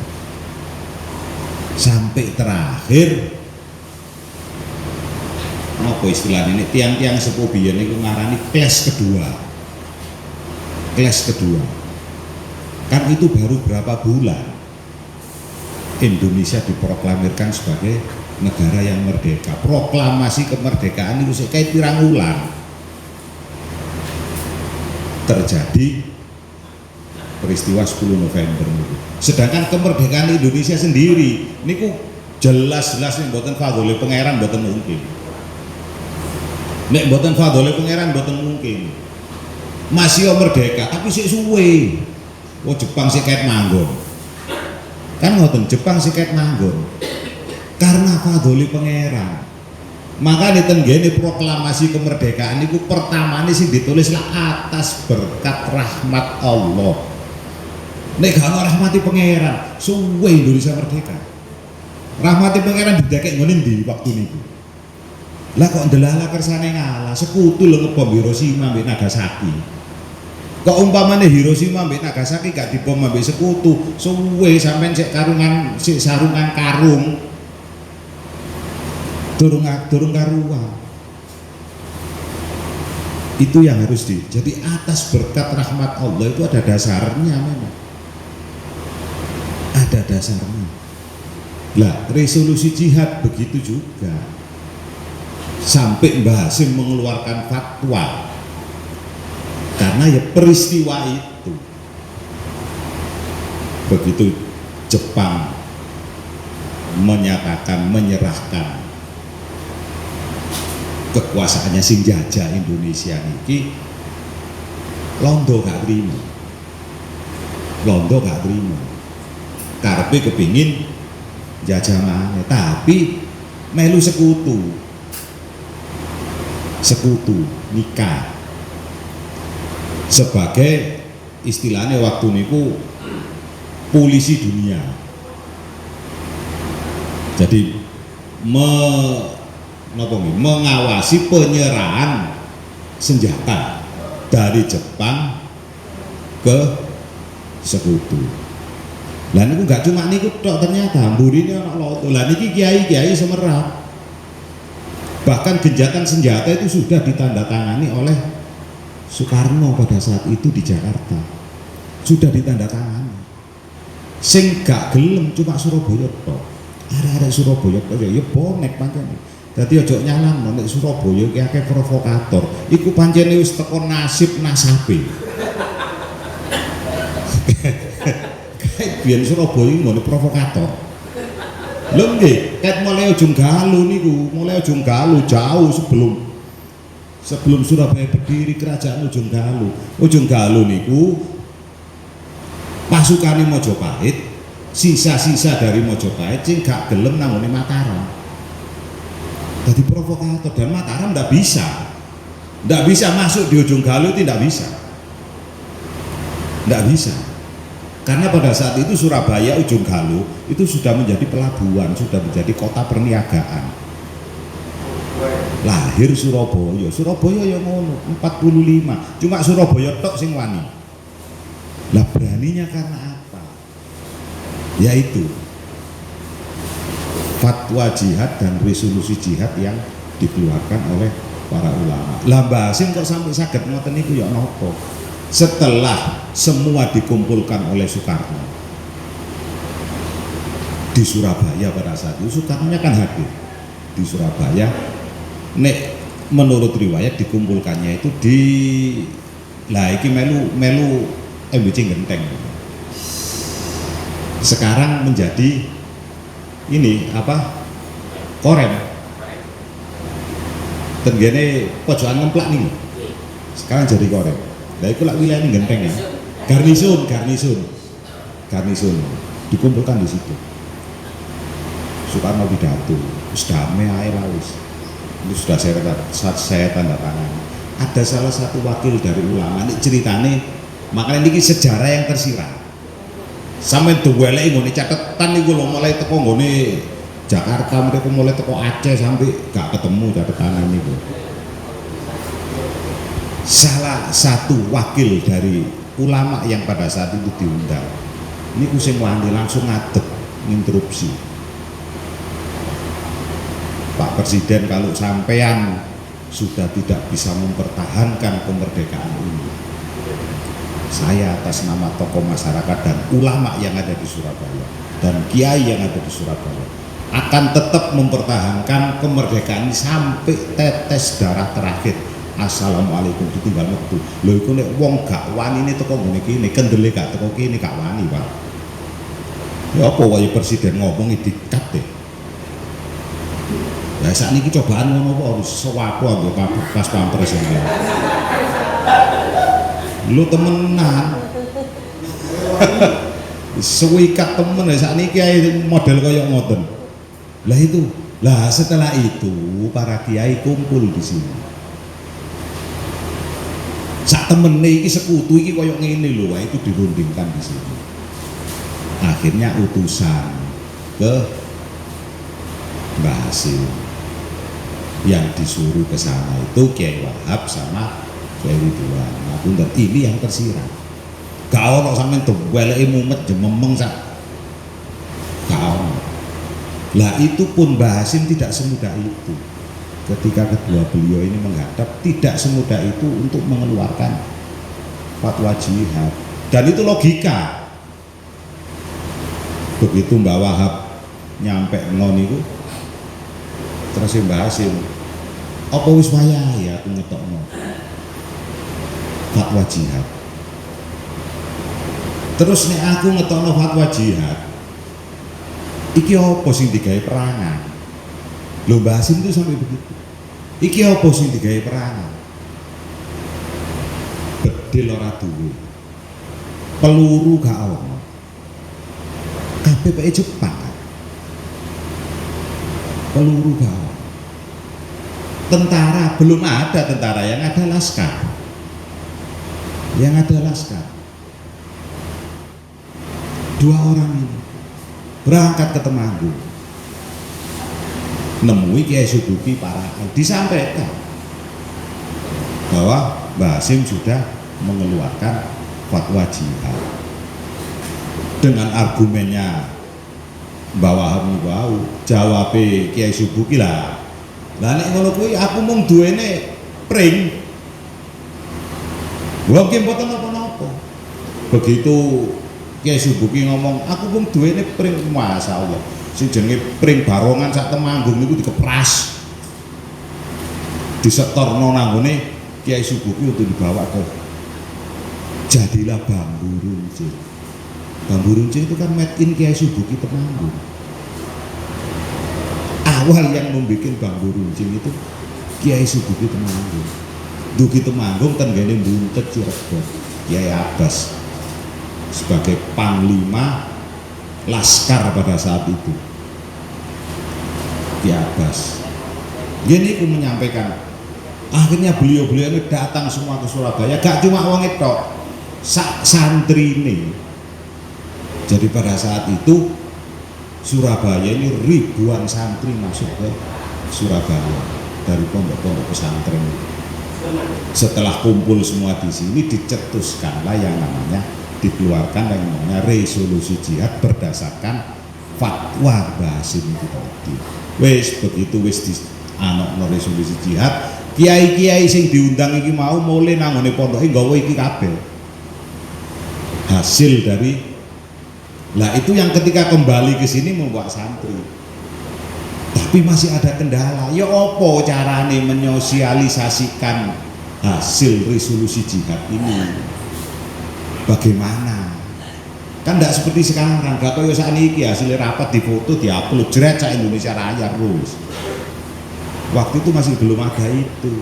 S3: Sampai terakhir apa istilahnya ini tiang-tiang sepuh biyen niku ngarani kelas kedua. Kelas kedua. Kan itu baru berapa bulan Indonesia diproklamirkan sebagai negara yang merdeka. Proklamasi kemerdekaan itu kayak pirang wulan terjadi peristiwa 10 November niku. Sedangkan kemerdekaan Indonesia sendiri niku jelas-jelas nek mboten fadhole pangeran mboten mungkin. Nek mboten fadhole pangeran mboten mungkin. Masih merdeka tapi sik suwe. Oh Jepang sik ket manggon. Kan ngoten Jepang sik ket manggon. Karena fadhole pangeran. Makanya tenggene proklamasi kemerdekaan itu pertamanya sih ditulis lah atas berkat rahmat Allah. Nek gak ana rahmati pangeran, suwe Indonesia merdeka. Rahmati pangeran didekek ngene ndi waktu niku. Lah kok ndelala kersane ngalah, sekutu lho ngebom Hiroshima mbek Nagasaki. Kok umpamane Hiroshima mbek Nagasaki gak dibom mbek sekutu, suwe sampean sik sarungan karung. Durung karuan. Itu yang harus jadi atas berkat rahmat Allah itu ada dasarnya memang. Ada dasarnya. Lah, resolusi jihad begitu juga. Sampai Mbah Hasim mengeluarkan fatwa. Karena ya peristiwa itu. Begitu Jepang menyerahkan kekuasaannya sing jajah Indonesia niki, Londo gak terima. Karepe kepingin jajah maneh, tapi melu sekutu nikah sebagai istilahnya waktu niku polisi dunia. Jadi mengawasi penyerahan senjata dari Jepang ke sekutu. Lah niku gak cuma niku tok, ternyata mburine ana loto. Lah niki kiai-kiai semerap. Bahkan genjatan senjata itu sudah ditandatangani oleh Soekarno pada saat itu di Jakarta. Sudah ditandatangani. Sing gak gelem cuma Surabaya tok. Arek-arek Surabaya tok ya bonek pancen. Dadi ojo nyalan nek Surabaya ki akeh provokator. Iku pancene wis teko nasib nasabe. Kayak biyen Surabaya ngene provokator. Lho nggih, ket mulai Ujung Galuh jauh sebelum Surabaya berdiri kerajaan Ujung Galuh. Ujung Galuh niku pasukane Majapahit, sisa-sisa dari Majapahit sing gak gelem nanggone Mataram. Jadi provokator, dan Mataram tidak bisa masuk di Ujung Galuh, tidak bisa, karena pada saat itu Surabaya Ujung Galuh itu sudah menjadi pelabuhan, sudah menjadi kota perniagaan. Lahir Surabaya yang ngono 45, cuma Surabaya tok sing wani. Lah beraninya karena apa? Yaitu fatwa jihad dan resolusi jihad yang dikeluarkan oleh para ulama. Lah Mbah Hasim kok sampai saged ngoten niku ya napa? Setelah semua dikumpulkan oleh Soekarno di Surabaya pada saat itu, Soekarno-nya kan hadir di Surabaya. Nek menurut riwayat dikumpulkannya itu di iki melu MBC Genteng. Sekarang menjadi ini Korem tenggene pojokan ngemplak nih, sekarang jadi Korem. Lah iku lak wilayah Genteng ya, garnison dikumpulkan di situ. Soekarno pidato, wis damai ae lah wis. Itu sudah saya tanda tangan. Ada salah satu wakil dari ulama ini ceritane, makanya ini sejarah yang tersirat. Sampai duweleki nggone catetan niku lho, mulai teko nggone Jakarta, mereka mulai teko Aceh sampai gak ketemu catetanan niku. Salah satu wakil dari ulama yang pada saat itu diundang niku sing wani langsung ngadeg nginterupsi. Pak Presiden, kalau sampean sudah tidak bisa mempertahankan kemerdekaan ini, saya atas nama tokoh masyarakat dan ulama yang ada di Surabaya dan kiai yang ada di Surabaya akan tetap mempertahankan kemerdekaan ini sampai tetes darah terakhir, assalamualaikum ditinggal metu. Lho iku nek wong gak wanine teko ngene iki, nek kendele gak teko kene gak wani, Pak. Ya apa wae presiden ngomong dikat deh. Ya sakniki cobaan ngono apa harus sewaku ambek pas pampres iki. Lu temenan. Sewikat temen ya sakniki ae model kaya ngoten. Lah itu, lah setelah itu para kiai kumpul di sini. Sak temene iki sekutu iki kaya ngene lho, wah itu dirundingkan di sini. Akhirnya utusan ke Mbah Hasim yang disuruh ke sana itu Kiai Wahab sama Kiai Ridwan. Nah, ini yang tersirat. Gak ono sampean weleke mumet jememeng sak. Gak ono. Lah itu pun Mbah Hasim tidak semudah itu. Ketika kedua beliau ini menghadap, tidak semudah itu untuk mengeluarkan fatwa jihad. Dan itu logika. Begitu Mbah Wahab nyampe non itu, terus Mbah Hasim, apa wis wayahe ya aku ngetokno fatwa jihad. Terus nek aku ngetokno fatwa jihad, iki apa sing digawe perangan? Lho Mbah Hasim itu sampai begitu. Iki apa sing digawe perangan? Bedil ora duwe. Peluru gak ono. KPPI Jepang. Peluru gak ono. Tentara belum ada tentara, yang ada laskar. Yang ada laskar. Dua orang ini berangkat ke Temanggung, nemui Kiai Subuki Parakan, disampaikan bahwa Mbah Hasim sudah mengeluarkan fatwa jihad dengan argumennya Mbah Wahab niku jawab Kiai Subuki lah nek ngono kuwi aku mung duwene pring wong ki mboten napa-napa. Begitu Kiai Subuki ngomong aku pun duwene pring, masyaallah sing jenenge pring barongan sak Temanggung niku dikepras disetorno nanggone Kiai Subuki untuk dibawa ke Jadilah Bambu Runcing. Bambu Runcing itu kan made in Kiai Subuki Temanggung. Awal yang membuat Bambu Runcing itu Kiai Subuki Temanggung. Dugi Temanggung tenggene Buntet Cirebon, Kiai Abbas sebagai panglima laskar pada saat itu. Kiai Abbas gini aku menyampaikan, akhirnya beliau-beliau ini datang semua ke Surabaya, gak cuma wong itu santri ini. Jadi pada saat itu Surabaya ini ribuan santri masuk ke Surabaya dari pondok-pondok pesantren. Setelah kumpul semua di sini, dicetuskanlah yang namanya, dikeluarkan yang namanya resolusi jihad berdasarkan fatwa Mbah Hasim itu tadi. Wis begitu wis di anokno resolusi jihad, kiai-kiai sing diundang iki mau mulai nanggone pondoke nggawa iki kabeh. Hasil dari lah itu yang ketika kembali ke sini membuat santri. Tapi masih ada kendala. Ya opo carane menyosialisasikan hasil resolusi jihad ini? Bagaimana? Kan tidak seperti sekarang, gak kaya sakniki hasil rapat difoto, diupload jret sak Indonesia Raya terus. Waktu itu masih belum ada itu.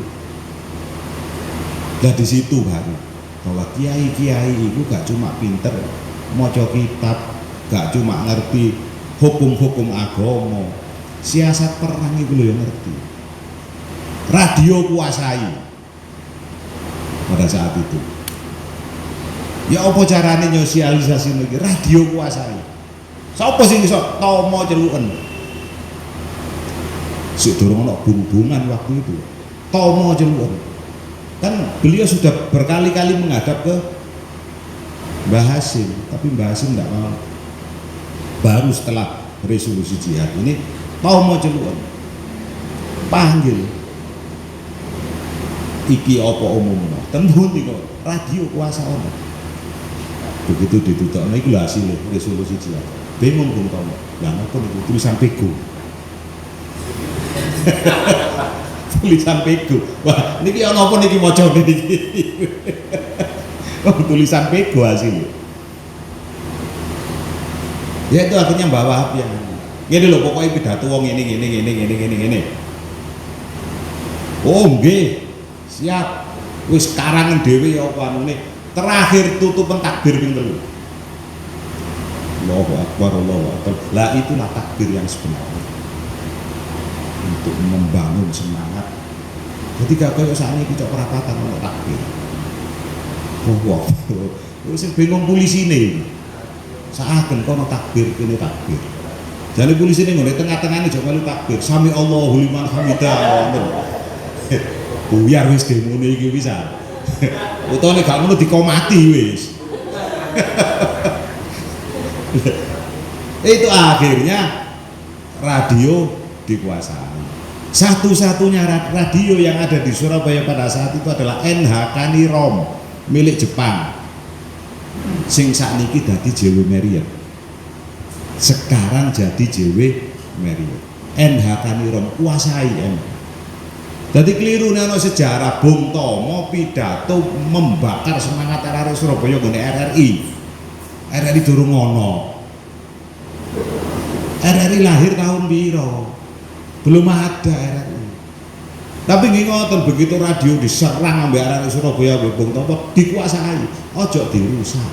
S3: Nah di situ baru bahwa kiai-kiai itu gak cuma pinter maca kitab, gak cuma ngerti hukum-hukum agama, siasat perang itu lho yang ngerti. Radio kuasai pada saat itu. Ya apa carane nyosialisasi lagi? Radio kuasai. Sapa sing iso tomo celuken? Sik durung ana hubungan waktu itu. Tomo celuken. Kan beliau sudah berkali-kali menghadap ke Mbah Hasim, tapi Mbah Hasim tidak mau. Baru setelah resolusi jihad ini tomo celuken. Panggil. Iki apa umumnya? Tembun iki kok radio kuasa ono. Begitu ditutukno iku lho hasil resolusi jihad. Bingung Bung Tomo. Lah napa niku tulisan pego. tulisan pego. Wah, niki ana apa niki macane niki? Oh, tulisan pego hasilnya. Ya itu akhirnya Mbak Wahab yang ngene lho, pokoknya pidato wong ngene. Oh nggih, siap. Wis karangan dhewe ya apa anune. Terakhir tutupan takbir ping 3. Allahu Akbar, Allahu Akbar. Lah itulah takbir yang sebenarnya. Untuk membangun semangat. Ketika kaya sakniki cok perapatan ono takbir. Wah, wis bingung polisine. Saaken kono takbir, kene takbir. Jane polisine ngene tengah-tengahane jok melu takbir. Sami Allahu liman hamidah. Buyar wis demone iki bisa. Utawa nek gak ngono dikomati wis. Itu akhirnya radio dikuasai. Satu-satunya radio yang ada di Surabaya pada saat itu adalah NHK Nirom milik Jepang. Sing sakniki dadi JW Marriott. Sekarang jadi JW Marriott. NHK Nirom kuasai NHK. Jadi keliru neno sejarah Bung Tomo pidato membakar semangat arek Surabaya ngene RRI. RRI durung ono. RRI lahir tahun piro? Belum ada RRI. Tapi ngoten begitu radio diserang ambek arek Surabaya ambek Bung Tomo dikuasai. Ojo dirusak.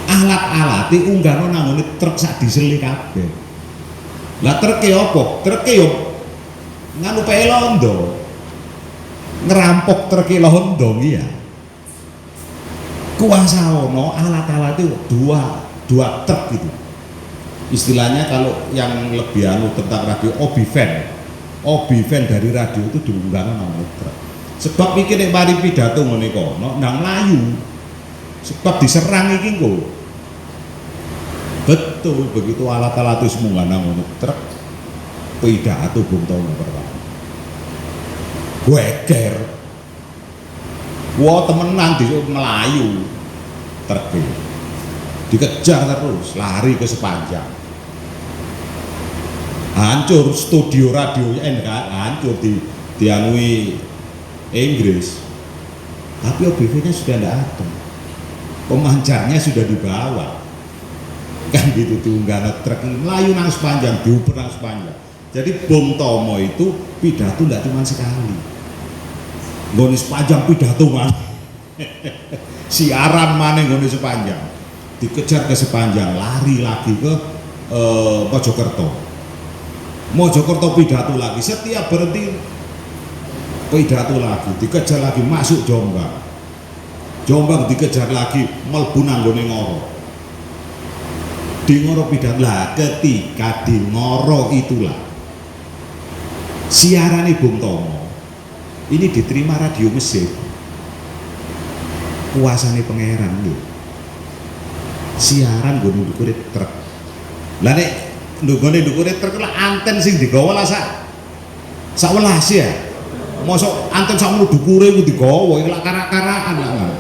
S3: Alat-alate unggahno nang ngene truk sak diesel kabeh. Lah truk e opo? Truk e yo nganu pae londo. Ngerampok truk e londo iya. Kuasa ono alat-alate dua truk gitu. Istilahnya kalau yang lebih anu tentang radio obi-fan dari radio itu diunggahno nang truk. Sebab iki nek mari pidato ngene kono nang Melayu. Sebab diserang iki engko. Betul begitu alat-alat itu semua nang ngono truk pidato Bung Tomo pertama. Geger. Wah temenan di Melayu truk dikejar terus lari ke sepanjang. Hancur studio radionya enggak hancur dianui Inggris. Tapi OBV-nya sudah tidak ada. Pemancarnya sudah dibawa. Kan gitu diunggah truk Melayu nang sepanjang, diuber nang sepanjang. Jadi Bung Tomo itu pidato tidak cuma sekali. Nggone sepanjang pidato mana? Siaran mana nggone sepanjang. Dikejar ke sepanjang, lari lagi ke Mojokerto. Mojokerto pidato lagi, setiap berhenti pidato lagi, dikejar lagi masuk Jombang. Jombang dikejar lagi mlebu nang nggone Ngoro. Di Ngoro pidato lah, ketika di Ngoro itulah siaran Bung Tomo ini diterima radio Mesir. Kuasane pangeran lho. Siaran gue ndukure truk. Lah nek ndukure truk lah anten sing digawa lah sak welas ya. Mosok anten sak ngono dukure iku digawa iki lak karak-karakan lah.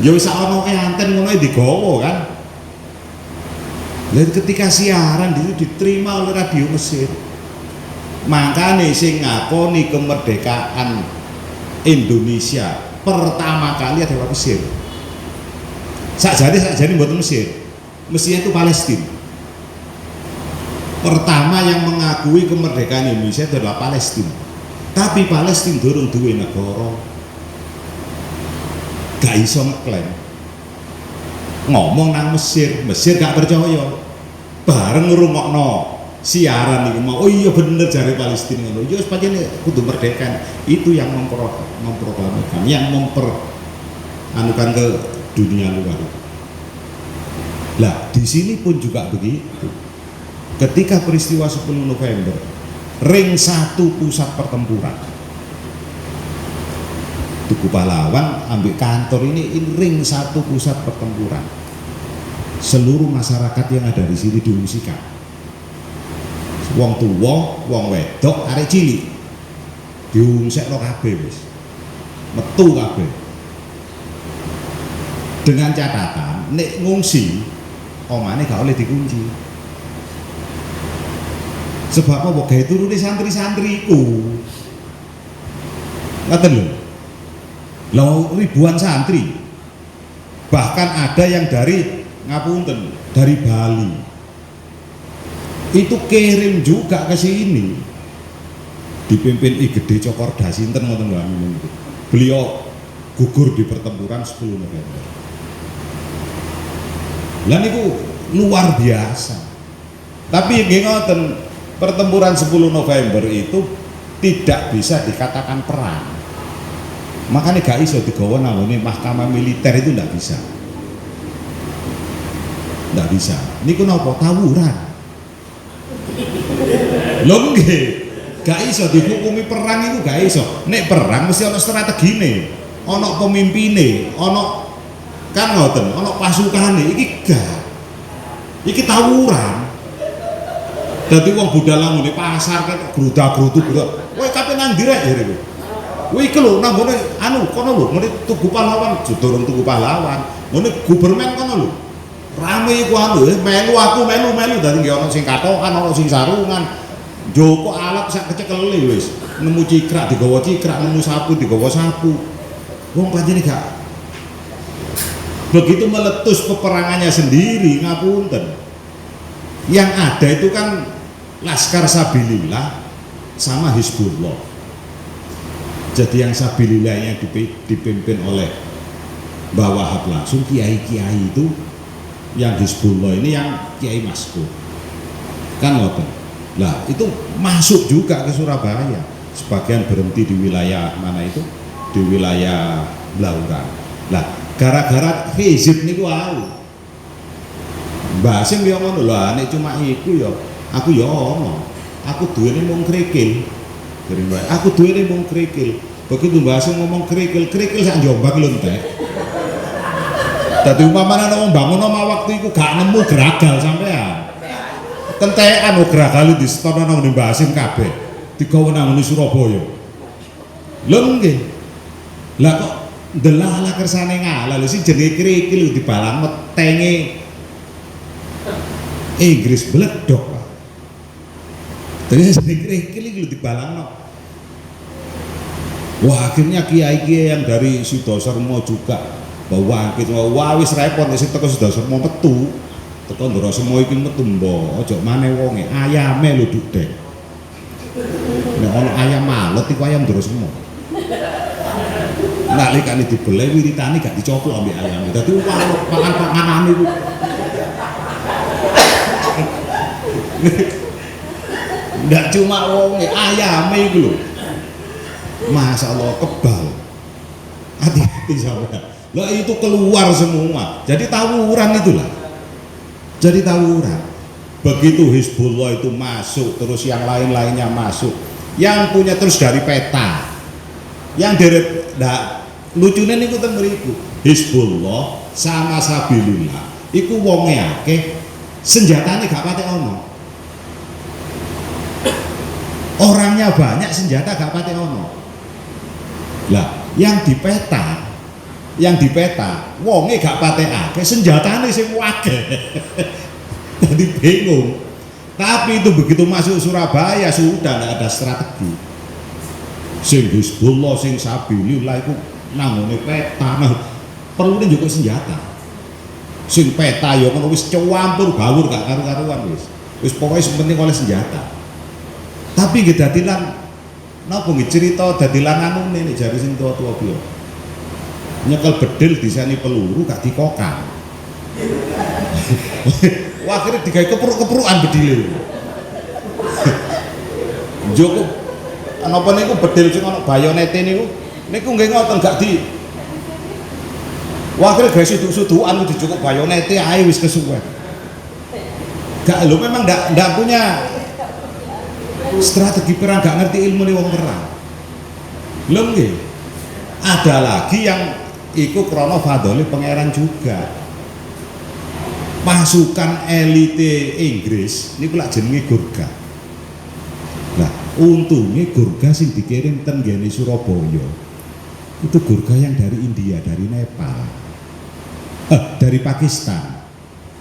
S3: Ya wis sak ono anten ngono digawa kan. Lah ketika siaran itu diterima oleh radio Mesir. Makanya sing ngakoni kemerdekaan Indonesia pertama kali adalah Mesir. Sakjane mboten Mesir. Mesir itu Palestina. Pertama yang mengakui kemerdekaan Indonesia itu adalah Palestina. Tapi Palestina durung duwe negara. Gak iso ngeklaim. Ngomong nang Mesir gak percaya. Bareng ngrungokno siaran itu mau, oh iya bener jari Palestina ngono. Ya sepanjang kudu merdeka. Itu yang memproklamirkan, yang anukan ke dunia luar. Lah di sini pun juga begitu. Ketika peristiwa 10 November, ring 1 pusat pertempuran. Tugu Pahlawan ambil kantor ini ring 1 pusat pertempuran. Seluruh masyarakat yang ada di sini diungsikan. Wong tuwa, wong wedok, arek cilik diungsekno kabeh wis. Metu kabeh. Dengan catatan nek ngungsi omane gak oleh dikunci. Sebab apa gawe turune santri-santriku. Ngoten lho. Lah ribuan santri. Bahkan ada yang dari ngapunten, dari Bali. Itu kirim juga ke sini. Dipimpin I Gede Cokorda sinten ngoten mboten. Beliau gugur di pertempuran 10 November. Lah niku luar biasa. Tapi nggih ngoten, pertempuran 10 November itu tidak bisa dikatakan perang. Makanya gak iso digawa namanya mahkamah militer itu ndak bisa. Ndak bisa. Niku napa tawuran. Lho nggih, gak iso dihukumi perang itu gak iso. Nek perang mesti ana strategine, ana pemimpine, ana kan ngoten, ana pasukane. Iki gak. Iki tawuran. Dadi wong budal nang pasar kok grudak-gruduk. Kowe kape nang ndi rek jare. Wih kalau nanggone anu kono lho, ngene Tugu Pahlawan, durung Tugu Pahlawan, ngene Gubermen kono lho. Rame iku anu, melu aku melu dadi nggih ana sing katokan, ana sing sarungan. Joko alat sak kecekele wis. Nemu cikrak digawa cikrak, nemu sapu digawa sapu. Wong pancene gak begitu meletus peperangannya sendiri, ngapunten. Yang ada itu kan Laskar Sabilillah sama Hizbullah. Jadi yang Sabilillah yang dipimpin oleh Mbah Wahab langsung, kiai-kiai itu, yang Hizbullah ini yang Kiai Maskur kan ngoten. Lah itu masuk juga ke Surabaya, sebagian berhenti di wilayah mana itu, di wilayah Blauran. Lah gara-gara hizib niku wau Mbah Hasim yo ngono lho, nek cuma iku yo aku yo ono, aku duwene mung krikil. Aku duwene mung krikil. Begitu Mbah Hasim ngomong krikil sak Jombang lho entek. Dadi umpamane ana wong bangun oma waktu iku gak nemu gragal sampean. Kentekan kok gragal di setono nang Mbah Hasim kabeh. Digawa nang Surabaya. Lho nggih. Lah kok ndelala kersane ngalah lho sing jenenge krikil dibalang metenge Inggris bledok. Terus krikil iki dibalangno. Wah akhirnya kiai-kiai yang dari Sidosermo juga bawa angkit, wah wis repot nek teko Sidosermo metu, teko Ndorosemo iki metu mbok, ojo maneh wonge ayame lho Duk Dek. Nek ana ayam malet iku ayam Ndorosemo. Nalikane dibele wiritane gak dicoplok ambek ayame. Dadi pangan-panganan iku. Ndak cuma wonge ayame iku lho. Masya Allah kebal. Hati-hati sampean. Lah itu keluar semua. Jadi tawuran itulah. Jadi tawuran. Begitu Hizbullah itu masuk, terus yang lain-lainnya masuk. Yang punya terus dari peta. Yang dari lucunya niku ten mriku. Hizbullah sama Sabilillah iku wonge akeh, senjatane gak pate ono. Orangnya banyak, senjata gak pate ono. Lah, yang di peta, wonge gak pate akeh, senjatane sing akeh. Jadi bingung. Tapi itu begitu masuk Surabaya sudah tidak ada strategi. Sing Hizbullah, sing Sabilillah iku nangone peta, perlu juga senjata. Sing peta ya ngono wis campur baur gak karu-karuan wis. Wis pokoke sing penting oleh senjata. Tapi nggih dadilan napa nggih cerita dadilan anune nek jare sing tua-tua piye. Nyekel bedil disani peluru gak dikokang. Wah akhirnya digawe kepruk-keprukan bedile. Joko napa niku bedil sing ana bayonete niku nggih ngoten gak di. Wah akhirnya gawe suduk-sudukan dicukup bayonete ae wis kesuwen. Gak lho memang ndak punya strategi perang, gak ngerti ilmu nih wong perang. Lho nggih. Ada lagi yang iku krono fadhole pangeran juga. Pasukan elite Inggris niku lak jenenge Gurkha. Nah, untungnya Gurkha sing dikirim ten ngene Surabaya. Itu Gurkha yang dari India, dari Nepal. Dari Pakistan.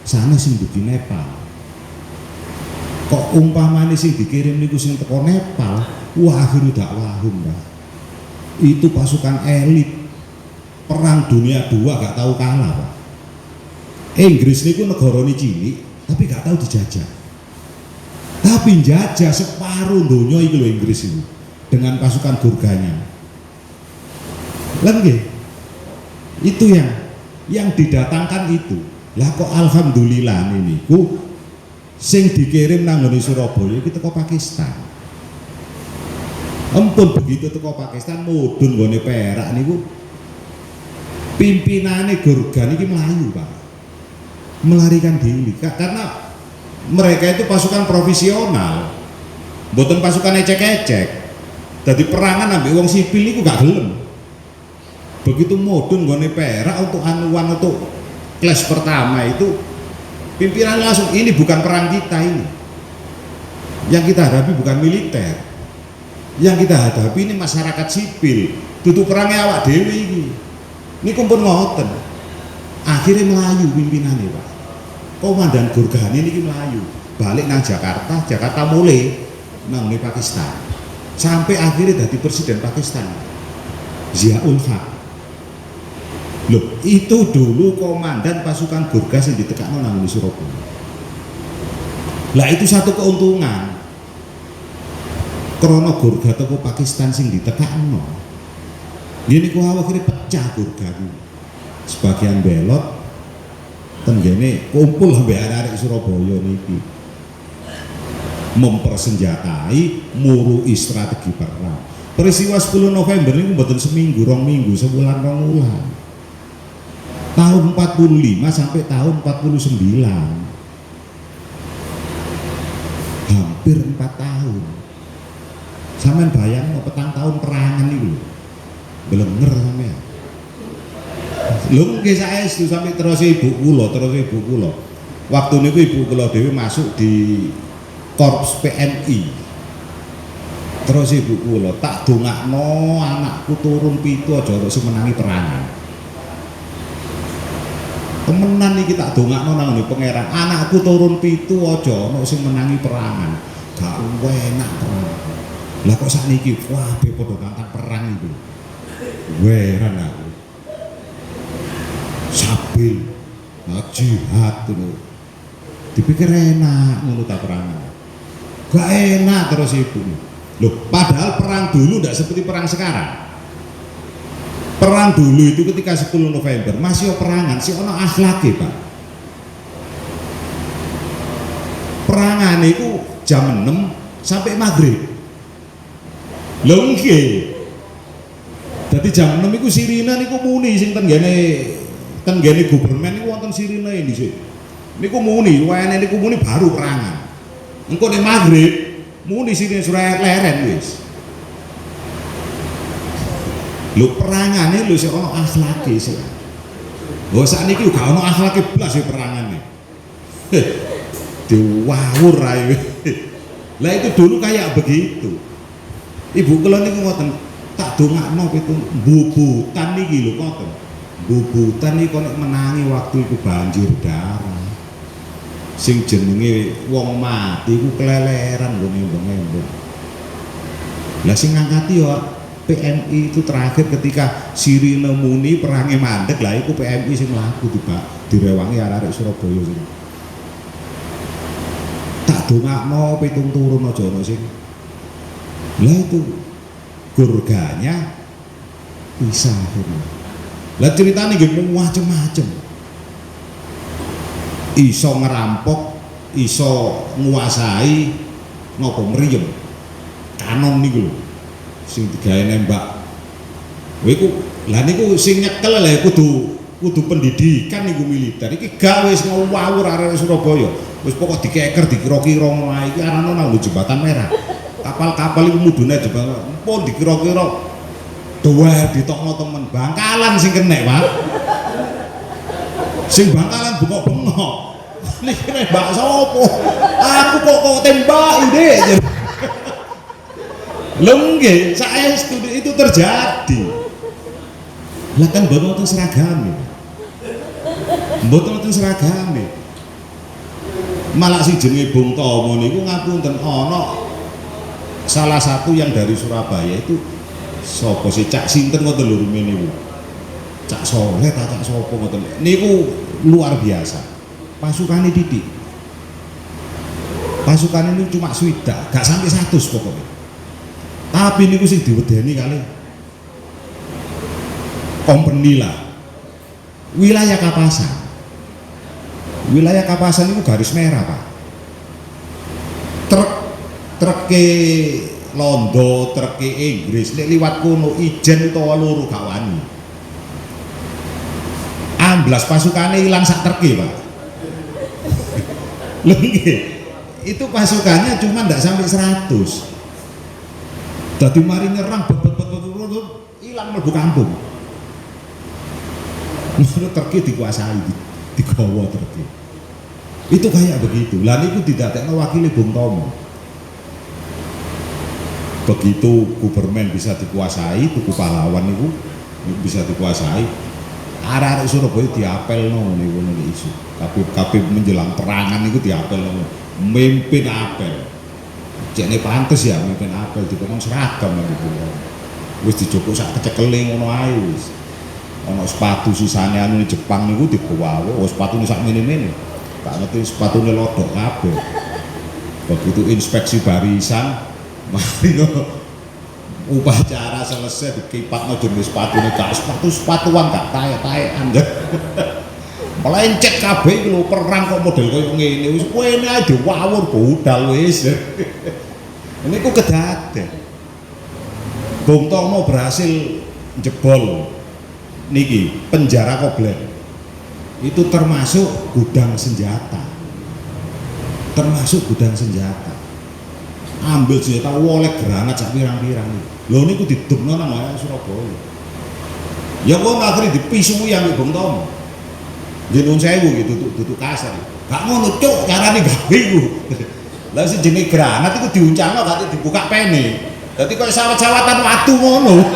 S3: Sana sing di Nepal. Kok umpamane sing dikirim niku sing teko Nepal, wah akhiru dakwahum, Pak. Itu pasukan elit perang dunia 2 gak tahu kalah, Pak. Inggris niku negarane cilik tapi gak tahu dijajah. Tapi jajah separuh dunia itu loh Inggris itu dengan pasukan Gurkhanya. Lagi itu yang didatangkan itu. Lah kok alhamdulillah ini ku sing dikirim nang ngene Surabaya iki teko Pakistan. Ampun begitu teko Pakistan mudhun nggone Perak niku pimpinane Gurkha niki melayu, Pak. Melarikan diri karena mereka itu pasukan profesional. Mboten pasukan ecek-ecek. Dadi perangan ambek wong sipil niku gak gelem. Begitu mudhun nggone Perak untuk anuan untuk kelas pertama itu pimpinan langsung, ini bukan perang kita ini. Yang kita hadapi bukan militer. Yang kita hadapi ini masyarakat sipil. Dudu perangnya awak dewe ini. Ini kumpul ngoten. Akhirnya melayu pimpinannya, Pak. Komandan Gurkha ini melayu. Balik nang Jakarta, Jakarta mulai nang Pakistan. Sampai akhirnya jadi presiden Pakistan. Ziaul Haq. Loh, itu dulu komandan pasukan Gurkha yang ditekakno nang Surabaya. Lah itu satu keuntungan. Krono Gurkha teko Pakistan sing ditekakno. Ini ku akhirnya pecah Gurkha ku. Sebagian belot tenggene kumpul sampai arek Surabaya niki. Mempersenjatai, murui strategi perang. Peristiwa 10 November ini mboten seminggu, 2 minggu, sebulan 2 bulan. Tahun 45 sampai tahun 49, hampir 4 tahun. Sampeyan bayang petang tahun perangan itu belenger sampeyan. Lho nggih saestu sampai terus ibu kula. Waktu niku ibu kula dhewe masuk di Korps PMI. Terus ibu kula tak dongakno anakku turun 7 aja sing menangi perangan. Temenan iki tak dongakno nang pangeran, anakku turun 7 aja ana sing menangi perangan. Gak enak perang. Lah kok sakniki kabeh padha ngangkat perang itu. Weran aku. Sabil jihad itu. Dipikir enak ngono ta perangan. Gak enak terus ibu. Loh, padahal perang dulu tidak seperti perang sekarang. Perang dulu itu ketika 10 November masih perangan, sih ono akhlake, Pak. Perangan itu jam 6 sampai maghrib. Lho nggih. Dadi jam 6 iku sirine niku muni sing tenggene Gubermen niku wonten sirine ini sih. Niku muni, wayane niku muni baru perangan. Engko nek maghrib muni sirine surat leren wis. Lho perangane lho sik ono akhlake sik. Lho sakniki gak ono akhlake blas ya perangane. Diwawur ae. Lah itu dulu kayak begitu. Ibu kula niku ngoten, tak dongakno pitu bubutan niki lho ngoten. Bubutan iki kok nek menangi waktu iku banjir darah. Sing jenenge wong mati iku keleleran lho nembung-nembung. Lah sing ngangkati yo PMI itu terakhir ketika sirine muni perange mandek, lah iku PMI sing mlaku direwangi arek-arek Surabaya sing. Tak dongakno pitung turun aja ono sing. Lah itu Gurkhanya pisah. Lah ceritane nggih macem-macem. Iso ngerampok, iso nguasai ngopo mriyem. Kanon niku lho. Sing digawe nembak. Kowe iku lah niku sing nyekel lha kudu pendidikan niku militer. Iki gawe wis ngawur arek Surabaya. Wis pokok dikeker dikira-kira ngono ae iki arane nang jembatan merah. Kapal-kapal iku mudune jembatan. Pun dikira-kira doer ditokno temen Bangkalan sing kenek, Pak. Sing Bangkalan bengok-bengok. Niki nembak sapa? Aku kok tembak Ndek. Lengge, saya studi itu terjadi. Lah kan mboten seragam. Mboten seragam. Malah si jenenge Bung Tomo niku ngapunten ana salah satu yang dari Surabaya itu sapa sih Cak sinten ngoten lho niku. Cak Soleh ta Cak sapa ngoten. Niku luar biasa. Pasukane didik. Pasukan ini cuma swidak, gak sampai 100 pokoknya. Tapi niku sing diwedeni kali company lah. Wilayah Kapasan. Wilayah Kapasan itu garis merah, Pak. Truk Londo, truk Inggris, nek liwat kono ijen utawa loro gak wani. Amblas pasukane ilang sak treke, Pak. Lho nggih. Itu pasukannya cuma ndak sampai 100. Dadi mari nyerang ilang mlebu kampung. Menurut treke dikuasai, digawa treke. Itu kayak begitu. Lah niku didadekno wakile Bung Tomo. Begitu Gubermen bisa dikuasai, Tugu Pahlawan niku bisa dikuasai. Arek-arek Surabaya diapelno niku isu. Kabeh menjelang perangan niku diapelno. Mimpin apel. Cekne pantes ya mimpin apel dikon seragam niku. Wis dijupuk sak kecekele ngono ae wis. Ana sepatu sisane anu Jepang niku digawa, sepatune sak mene-mene. Gak ngerti sepatunya lodok kabeh. Begitu inspeksi barisan, mari upacara selesai dikipatno jenis sepatunya gak sepatuan gak taek-taekan. Melencet kabeh iki lho perang kok model koyo ngene wis kene ae diwawur budal wis. Niku kedaden. Bung Tomo berhasil jebol niki penjara Koblen. Itu termasuk gudang senjata, ambil senjata wolek granat sak pirang-pirang lho niku didemno nang Surabaya. Ya kok akhirnya dipisui yang Bung Tomo nggih nuwun sewu gitu tutuk kasar gak ngono cuk carane gawe iku. Lah si jenenge granat iku diuncalno gak dibuka pene dadi koyo sawat-sawatan watu ngono.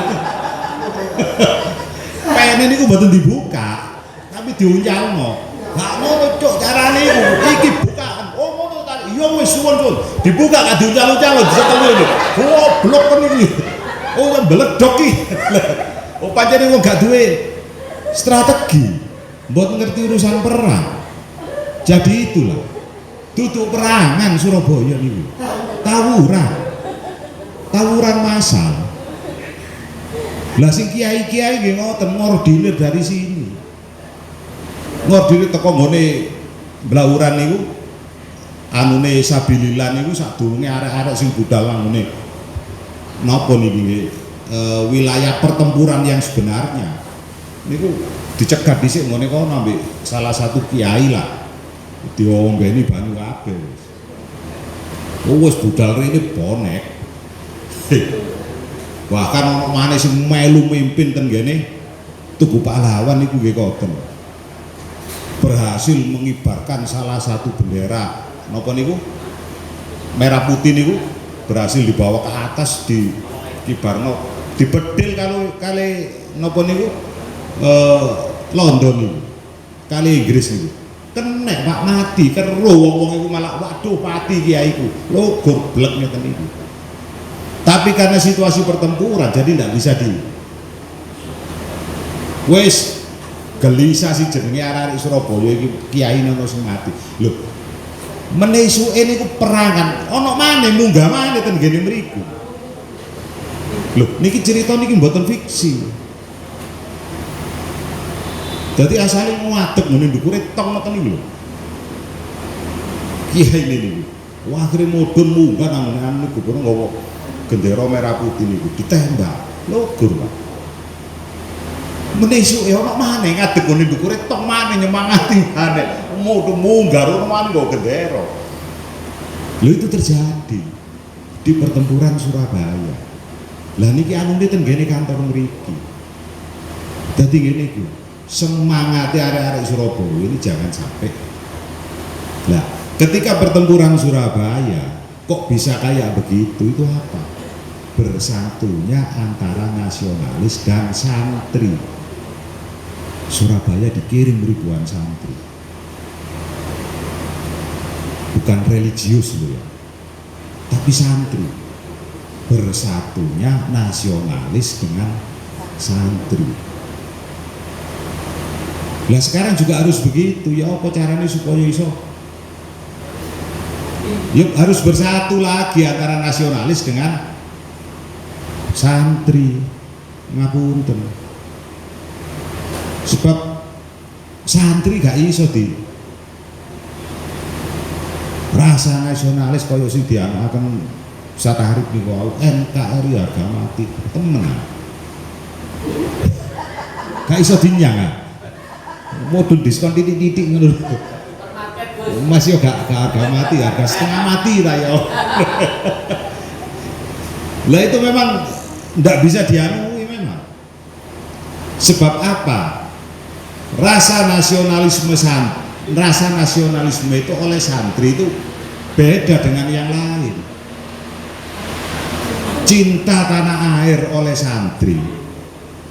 S3: Pene niku mboten dibuka tapi diuncalno. Gak ngono cuk carane iku. Iki bukaan. Oh ngono ta. Iya wis suwun. Dibuka gak diuncal-uncal disetel ngene. Goblok kon iki. Oh yang beledok iki. Oh pancene wong gak duwe strategi. Mbok ngerti urusan perang. Jadi itulah. Duduk perangan Surabaya niku. Tawuran massal. Lah sing kiai-kiai nggih ngoten ngordilir dari sini. Ngordine teko nggone blawuran niku anune sabilillah niku sadurunge arek-arek sing budal ngene napa niki nggih wilayah pertempuran yang sebenarnya niku dicegat dhisik nggone kono ambek salah satu kiai lah diombeni banyu kabeh wis budal rene bonek. Bahkan ono maneh sing melu mimpin ten ngene Tugu Pahlawan niku nggih koten berhasil mengibarkan salah satu bendera napa niku merah putih niku berhasil dibawa ke atas di kibarno dibedil kali napa niku London niku kali Inggris niku kenek Pak mati kero wong-wong iku malah waduh pati kiaiku lho goblek ngeten niku. Tapi karena situasi pertempuran jadi tidak bisa wes gelisah sih jenenge arek Surabaya iki kiai nono sing mati. Lho. Menesuke niku perangan ana maneh munggah maneh ten ngene mriku. Lho, niki cerita niki mboten fiksi. Dadi asale ngadeg ngene ndukure tong ngoten iki lho. Kiai niku. Wah, akhire mudhun munggah nang ngene niku nggawa gendera merah putih niku ditembak. Logur, Pak. Menesuke ana maneh ngadeg ngene ndukure tok maneh nyemangati maneh mudhun munggah ono maneh nggo gendera. Lho itu terjadi di pertempuran Surabaya. Lah niki anune ten ngene kantor mriki. Dadi ngene iki semangate arek-arek Surabaya ini jangan sampai. Lah ketika pertempuran Surabaya kok bisa kayak begitu itu apa? Bersatunya antara nasionalis dan santri. Surabaya dikirim ribuan santri. bukan religius loh ya, tapi santri. Bersatunya nasionalis dengan santri. Lah sekarang juga harus begitu ya, apa caranya supaya iso? Yuk harus bersatu lagi antara nasionalis dengan santri. Ngapunten. Sebab santri gak iso di rasa nasionalis kaya sing dianakaken satarik niku wau NKRI harga mati temen. Gak iso dinyang. Modul diskon titik-titik ngono. Mas yo gak harga mati, harga setengah mati ta yo. Lah itu memang ndak bisa dianui memang. Sebab apa? Rasa nasionalisme itu oleh santri itu beda dengan yang lain. Cinta tanah air oleh santri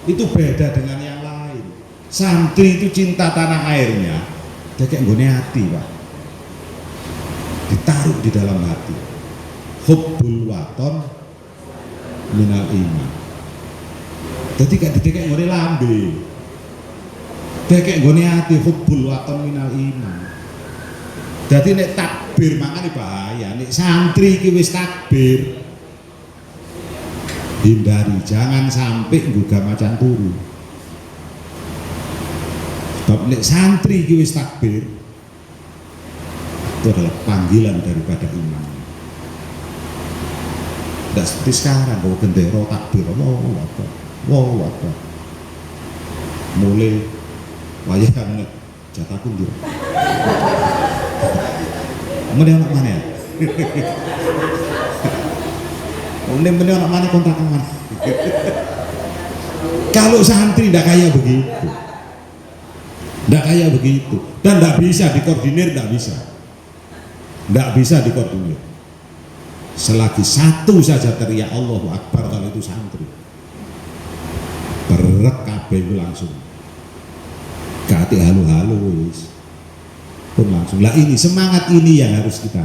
S3: itu beda dengan yang lain. Santri itu cinta tanah airnya kayak nggone hati, Pak. Ditaruh di dalam hati. Hubbul waton minal iman. Jadi kayak nggone lambe. Kayak nggone hati, hubbul waton minal iman. Jadi nek takbir makanya bahaya. Nek santri iki wis takbir, hindari, jangan sampai gugah macan turu. Sebab nek santri iki wis takbir, itu adalah panggilan daripada iman. Tidak seperti sekarang bahwa gendera takbir, wow apa, mulai wayang jatah kundur. Kemudian anak mana ya? Kemudian anak mana kontrakan mana? Kalau santri tidak kayak begitu, dan tidak bisa dikoordinir, tidak bisa dikoordinir. Selagi satu saja teriak Allahu Akbar kalau itu santri, berat kabeh langsung. Kati halu-halu wis pun langsung. Lah ini semangat ini yang harus kita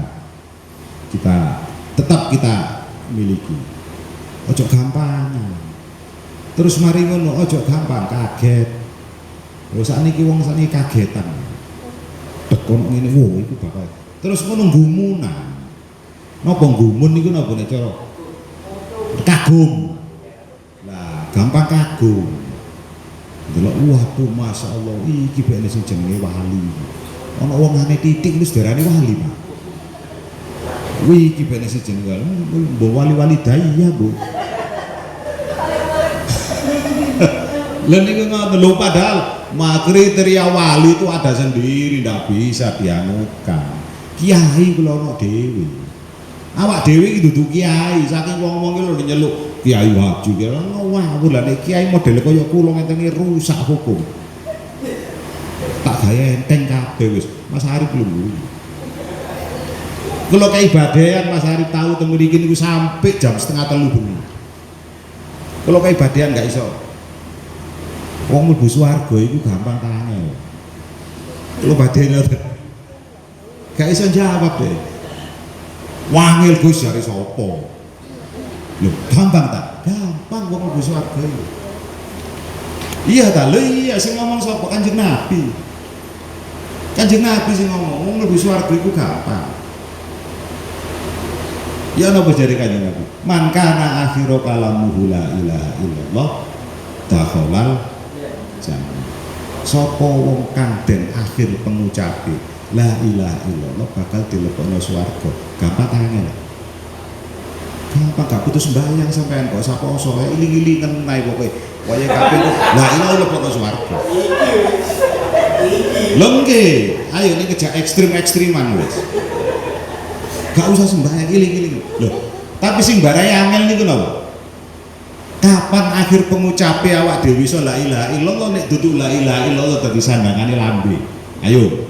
S3: tetap kita miliki. Ojo gampang. Terus mari ngono ojo gampang kaget. Lho sakniki wong sakniki kagetan. Tekon ngene wo iku bapak. Terus ngono gumunan. Napa gumun niku napa nek cara kagum. Lah gampang kagum. Delok waduh masyaallah iki bene sing jenenge wali. Ana wong ane titik wis darane wali, Pak. Wih iki bene sing jenenge mbok wali-wali daya, Bu. Lah niku ngoten lho, padahal kriteria wali itu ada sendiri, ndak bisa dianukan. Kiai kula ono dhewe. Awak dhewe iki dudu kiai, saking wong-wong iki lho nyeluk kiai haji kira ngawur lah nek kiai model kaya kula ngeten iki rusak hukum. Tak gawe enteng kabeh wis. Mas Arif lho. Kalau keibadean Mas Arif tahu temu iki niku sampai jam 2:30 bengi. Kalau keibadean enggak iso. Wong mlebu swarga iku gampang tangannya. Kalau badene gak iso jawab deh. Wangil Gus jare sapa? Lho, gampang tak? Gampang wong mlebu swarga iki. Iya ta, lho iya sing ngomong sapa? Kanjeng Nabi. Kanjeng Nabi sing ngomong, wong mlebu swarga iku gampang. Ya napa jare Kanjeng Nabi? Man kana akhiru kalamuhu la ilaha illallah dakhalal jannah. Sapa wong kang den akhir pengucape la ilaha illallah bakal dilebokno swarga. Gampang tangan. Gampang gak putus sembahyang sampean kok saposo iling-ilingen nae pokoke. Waya kabeh la ilaha illallah swarga. Lengke, ayo ini kerja ekstrim-ekstriman wis. Gak usah sembahyang iling-iling. Loh, tapi sing barai angel niku napa? Kapan akhir pengucape awak dhewe iso la ilaha illallah nek dudu la ilaha illallah dadi sandangane lambe. Ayo.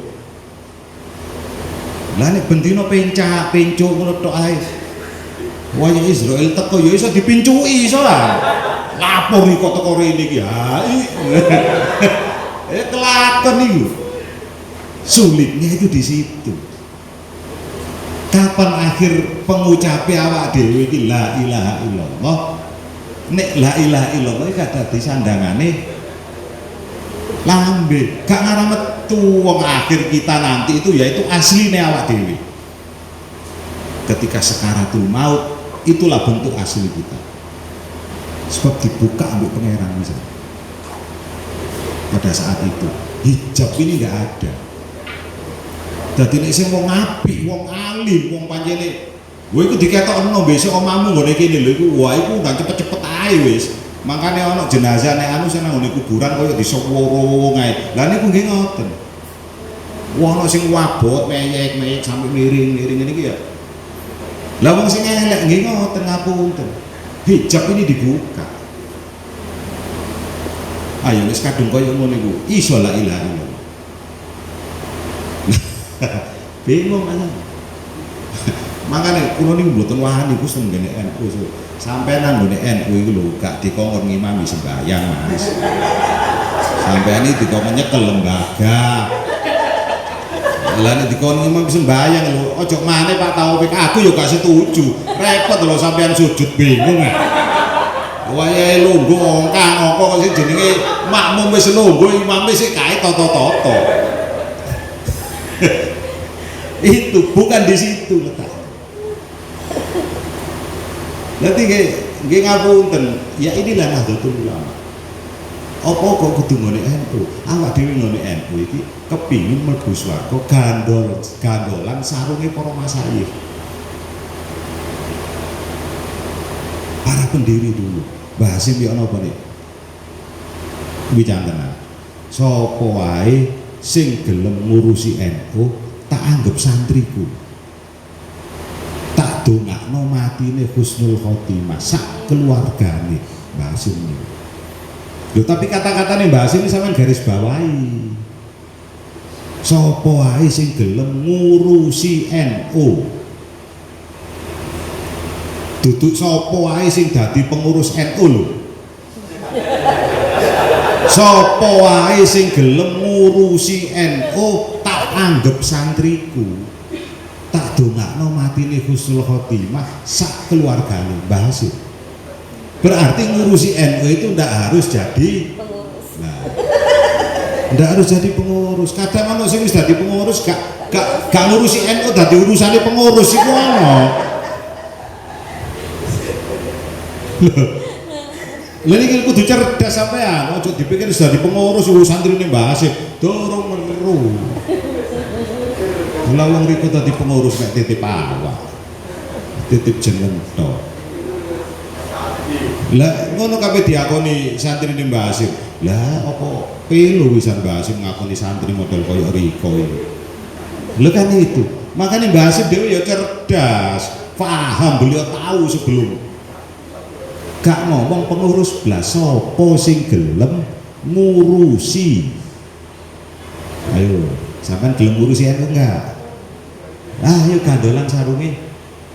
S3: Lah nek bendina pencak-pencuk ngono tok ae. Waya Israel teko ya iso dipincuki iso lah. Lapor iki kok teko rene iki. Ha. Kelakon niku. Sulitnya itu di situ. Kapan akhir pengucapi awak dhewe iki la ilaha illallah? Nek la ilaha illallah iki dadi sandangane lambe, gak ngarah metu wong akhir kita nanti itu yaitu asline awak dhewe. Ketika sekaratul maut, itulah bentuk asli kita. Sebab dibuka ambek pangeran misalnya. Pada saat itu hijab ini nggak ada. Dadi nek sing wong apik, wong alim, wong pancene kowe iku diketokno besok omamu ngene kene lho iku wah iku udah cepet-cepet ae wis. Makane ana jenazah nek anu sing nang ngene kuburan koyo disoworo ae. Lah niku nggih ngoten. Wong ana sing wabot meyek-meyek sampe miring-miring ngene iki ya. Lah wong sing elek nggih ngoten ngapunten. Hijab ini dibuka. Ayo wis kadung koyo ngono iku. Iso la ilaha illallah. Bingung aja. Makanya kulo niku mboten wani ku senggene NU. Sampai nang nggone NU iku lho gak dikongkon ngimami sembahyang, Mas. Sampeyan iki dikongkon nyekel lembaga. Lah nek dikongkon ngimami sembahyang lho, ojo maneh Pak Taufik, aku yo gak setuju. Repot lho sampeyan sujud bingung. Wayahe lungguh ongkang apa sing jenenge makmum wis lungguh imame sik kae toto-toto. Itu bukan di situ letak. Nanti nggih ngapunten, ya inilah Nahdlatul Ulama. Apa kok kudu ngene NU? Awak dhewe ngene NU iki kepingin mlebu swarga gandolan sarunge para masyayikh. Para pendiri dulu. Bahasin yo napa nih? Bicara tenan. Sapa wae sing gelem ngurusi NU tak anggap santriku, tak dongakno matine husnul khotimah sak keluargane Mbah Hasim ini. Loh, tapi kata-katane Mbah Hasim ini sampean garis bawahi. Sapa wae sing gelem ngurusi NU, duduk sapa wae sing dadi pengurus NU lho. Sapa wae sing gelem ngurusi NU tak anggap santriku, tak dongakno matine husnul khotimah sak keluargane Mbah Hasim. Berarti ngurusi NU itu ndak harus jadi pengurus. Nah, ndak harus jadi pengurus. Kadang ana sing wis dadi pengurus gak ngurusi NU dadi urusane pengurus iku ana. Lha iki kudu cerdas sampean, ojo dipikir wis dadi pengurus santrine Mbah Hasim. Dorong meru. Mula wong riku dadi pengurus nek titip awak. Titip jeneng tok. Lah ngono kabeh diakoni santrine Mbah Hasim. Lah apa pilu wisan Mbah Hasim ngakoni santri model koyo riko iki. Lho kan itu. Makanya Mbah Hasim dhewe ya cerdas, paham, beliau tahu sebelum gak ngomong pengurus blas sapa sing gelem ngurusi. Ayo, sampean gelem ngurusi NU enggak? Ayo gandolan sarunge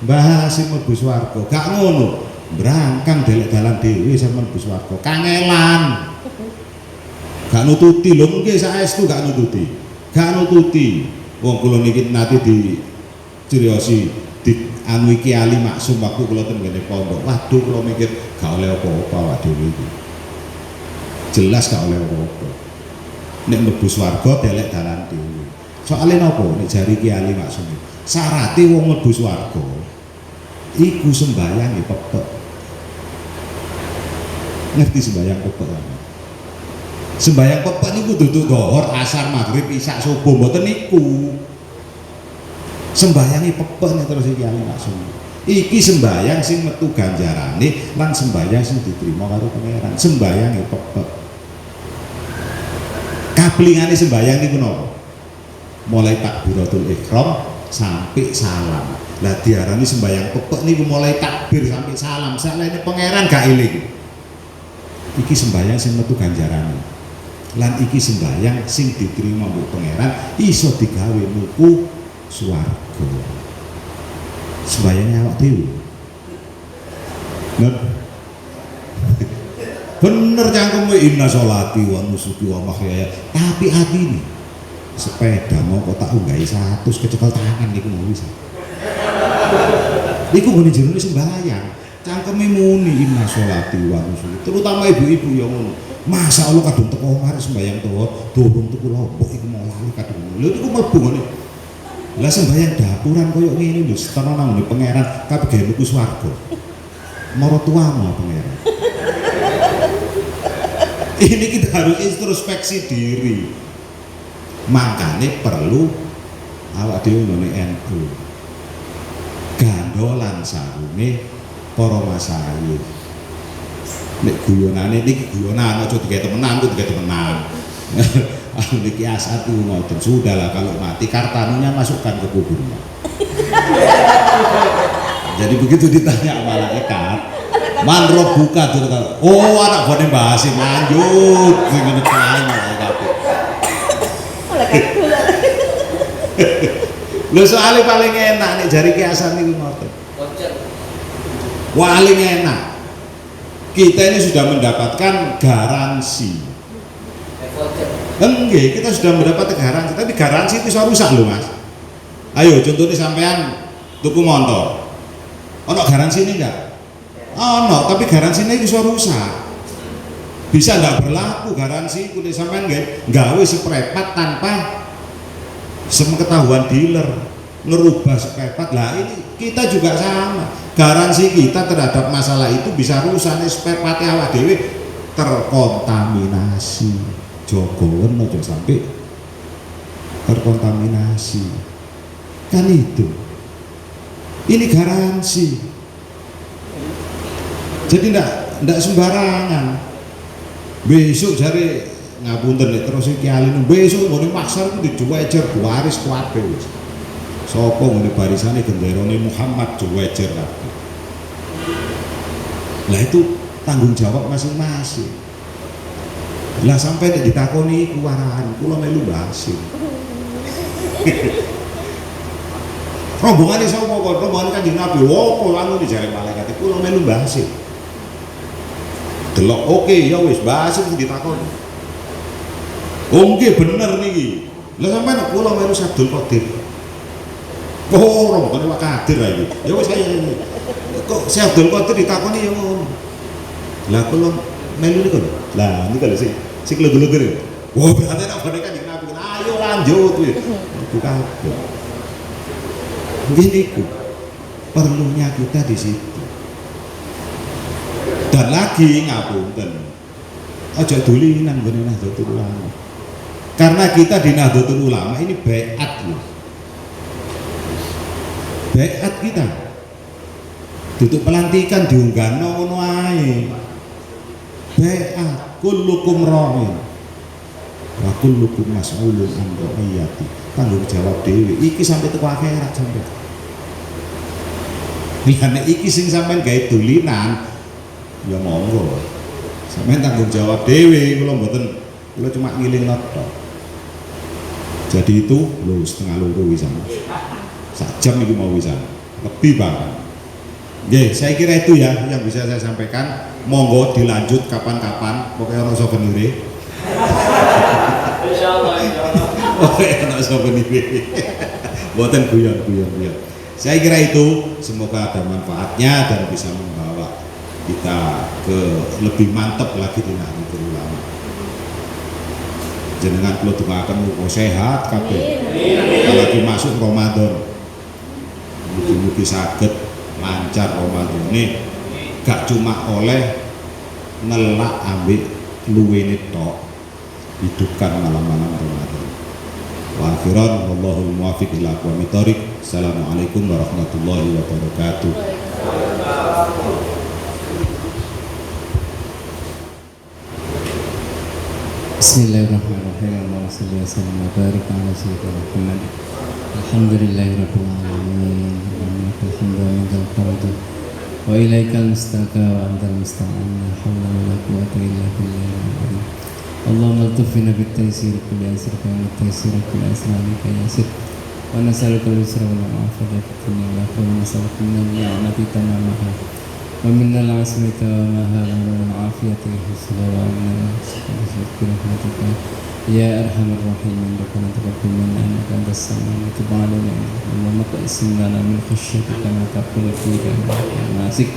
S3: Mbah Hasim mlebu swarga. Gak ngono. Brangkang delek dalan dhewe sampean mlebu swarga. Kangelan. Gak nututi lho, nggih saestu gak nututi. Gak nututi. Wong kula niki nate diciriosi di anu iki Ali Maksum waktu kula ten ngene pondok. Waduh kula mikir gak oleh apa-apa awak dhewe iki. Jelas gak oleh apa-apa. Nek mlebu swarga delek dalan dhewe. Soale napa nek jari Ki Ali Maksum? Syarate wong mlebu swarga iku sembahyang pepek. Ngerti sembahyang pepek kan? Sembahyang pepek niku duduk dhuhur, asar, maghrib, isya, subuh mboten niku. Sembahyangi pepek nek terus iki Ali Maksum. Iki sembahyang sing metu ganjarane lan sembahyang sing diterima karo pangeran. Sembahyang pepek. Kaplingane sembahyang niku napa? Mulai takbiratul ihram sampai salam. Lah diarani sembahyang pepek niku mulai takbir sampai salam. Salene pangeran gak eling. Iki sembahyang sing metu ganjarane. Lan iki sembahyang sing diterima mbok pangeran iso digawe muku swarga. Sembayangnya awak dhewe. Bener cangkemmu inna sholati wa nusuki wa mahyaya. Tapi hati ini sepeda mau kok tak unggahi 100 kecekel tangan niku mau bisa. Iku ngene jerone sembahyang. Cangkeme muni inna sholati wa nusuki. Terutama ibu-ibu yang ngono. Masa Allah kadung teko omah sembahyang durung tuku lombok iku mau kadung. Lho iku mlebu ngene. Lah sembahyang dapuran koyo ngene lho, setana nang pangeran kabeh gawe luku swarga. Marotuamu pangeran. Ini kita harus introspeksi diri. Makanya perlu awak dhewe ngene NU. Gandolan sarune para masayikh. Nek guyonane niki guyonan aja digawe temenan, kok digawe temenan. Niki asat itu ngoten. Sudahlah kalau mati kartanunya masukkan ke kuburnya. Jadi begitu ditanya malaikat, man buka tuh oh anak bone bahas lanjut sing ngene kae malaikat. Lho soalnya paling enak nek jari Ki Hasan niku ngoten. Paling enak. Kita ini sudah mendapatkan garansi. Enggak, kita sudah mendapatkan garansi, tapi garansi itu bisa rusak loh mas. Ayo contohnya sampean tuku motor, ono garansi ini enggak? Ono, tapi garansi ini bisa rusak, bisa enggak berlaku garansi. Kulit sampean gawe seprepat tanpa sepengetahuan dealer, ngerubah seprepat lah. Ini kita juga sama, garansi kita terhadap masalah itu bisa rusak nih seprepatnya awak dewe terkontaminasi. Jogoan aja sampai terkontaminasi kan itu. Ini garansi. Jadi ndak sembarangan. Besok jare ngapunten nek terus iki alin besok ngene maksar ku dijuwejer waris kabeh wis. Sapa ngene barisane genderane Muhammad juwejer kabeh. Lah itu tanggung jawab masing-masing. Lah sampai nek ditakoni iku warahan kula melu basin. Rombongane sapa kok rombongan Kanjeng Nabi opo anu dijare malaikat kula melu basin. Delok oke ya wis basin ditakoni. Oh nggih bener niki. Lah sampeyan kula melu Sabdul Qadir. Oh rombongane Pak Kadir ha iki. Ya wis kaya kok Sabdul Qadir ditakoni ya ngono. Lah kula melu niku lho. Lah niku lho sik lego-lego. Wah berarti nek boneka Kanjeng Nabi ayo lanjut kuwi. Buka. Gini perlunya kita di situ. Dan lagi ngapunten. Aja dulinan ngene Nahdlatul Ulama. Karena kita di Nahdlatul Ulama ini baiat loh. Baiat kita. Duduk pelantikan diunggahno ngono ae. Baiat kullukum ra'in wa kullukum mas'ulun an ra'iyati. Tanggung jawab dhewe iki sampai teko akhirat sampai. Lha iki sing sampean gawe dulinan ya monggo. Sampeyan tanggung jawab dhewe, kula mboten kula cuma ngiling tok. Jadi itu lho setengah loro wisan. Sak jam iki mau wisan. Lebih banget. Nggih, saya kira itu ya yang bisa saya sampaikan. Monggo dilanjut kapan-kapan, pokoknya ono souvenir. Insyaallah. Oke, ono souvenir. Mboten guyon. Saya kira itu semoga ada manfaatnya dan bisa membawa kita ke lebih mantap lagi di Nahdlatul Ulama. Jenengan kula doaken muga sehat kabeh. Lagi masuk Ramadan. Mugi-mugi saged lancar Ramadane. Gak cuma oleh ngelak ambek luwene tok, hidupkan malam-malam Ramadan. Wa akhiran wallahul muwaffiq ila aqwamit thoriq. Assalamualaikum warahmatullahi wabarakatuh.
S4: Bismillahirrahmanirrahim. Allahumma shalli wa sallim wa barik ala sayyidina Muhammad. Alhamdulillahirabbil alamin. Alhamdulillahil hamdu. Wa ilaikal mustaka wa antal musta'an. La haula wa la quwwata illa billah. Allahumma altufina bit taysir kulli asr kama taysir kulli asrarika yasir. Wa nas'aluka al-yusra wal afiyata fid dunya wal akhirah wa nas'aluka min ni'mati tamamaha wa min al-'asmati wa ma hala wa min al-afiyati husna wa min al-rahmatika يا أرحم الراحمين ربنا تقبل منا إنك أنت السميع وتب علينا اللهم اقسم لنا من خشيتك ما تحول به بيننا الناسك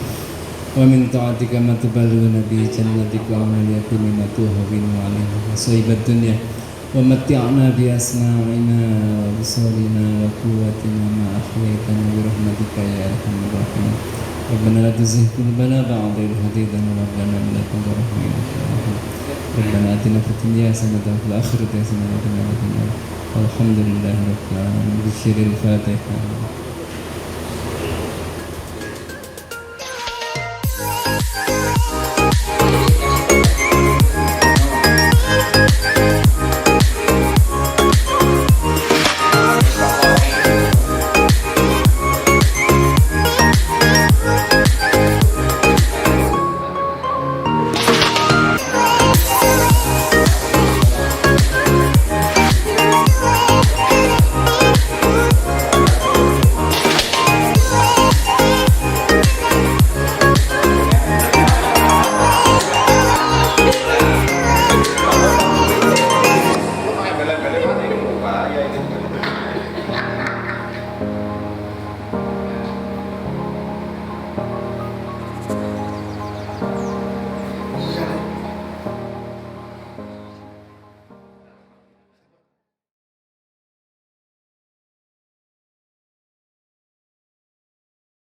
S4: ومن طاعتك ما تبلغنا به جنتك ومن اليقين ما تهون علينا مصائب الدنيا ومتعنا بأسماعنا وبصرنا وقوتنا ما أحييتنا برحمتك يا أرحم الراحمين ربنا لا تزغ قلوبنا بعد إذ هديتنا وهب لنا من لدنك رحمة إنك أنت الوهاب ربنا آتنا في الدنيا حسنة وفي الآخرة حسنة وقنا عذاب النار والحمد لله رب العالمين بشر الفاتحة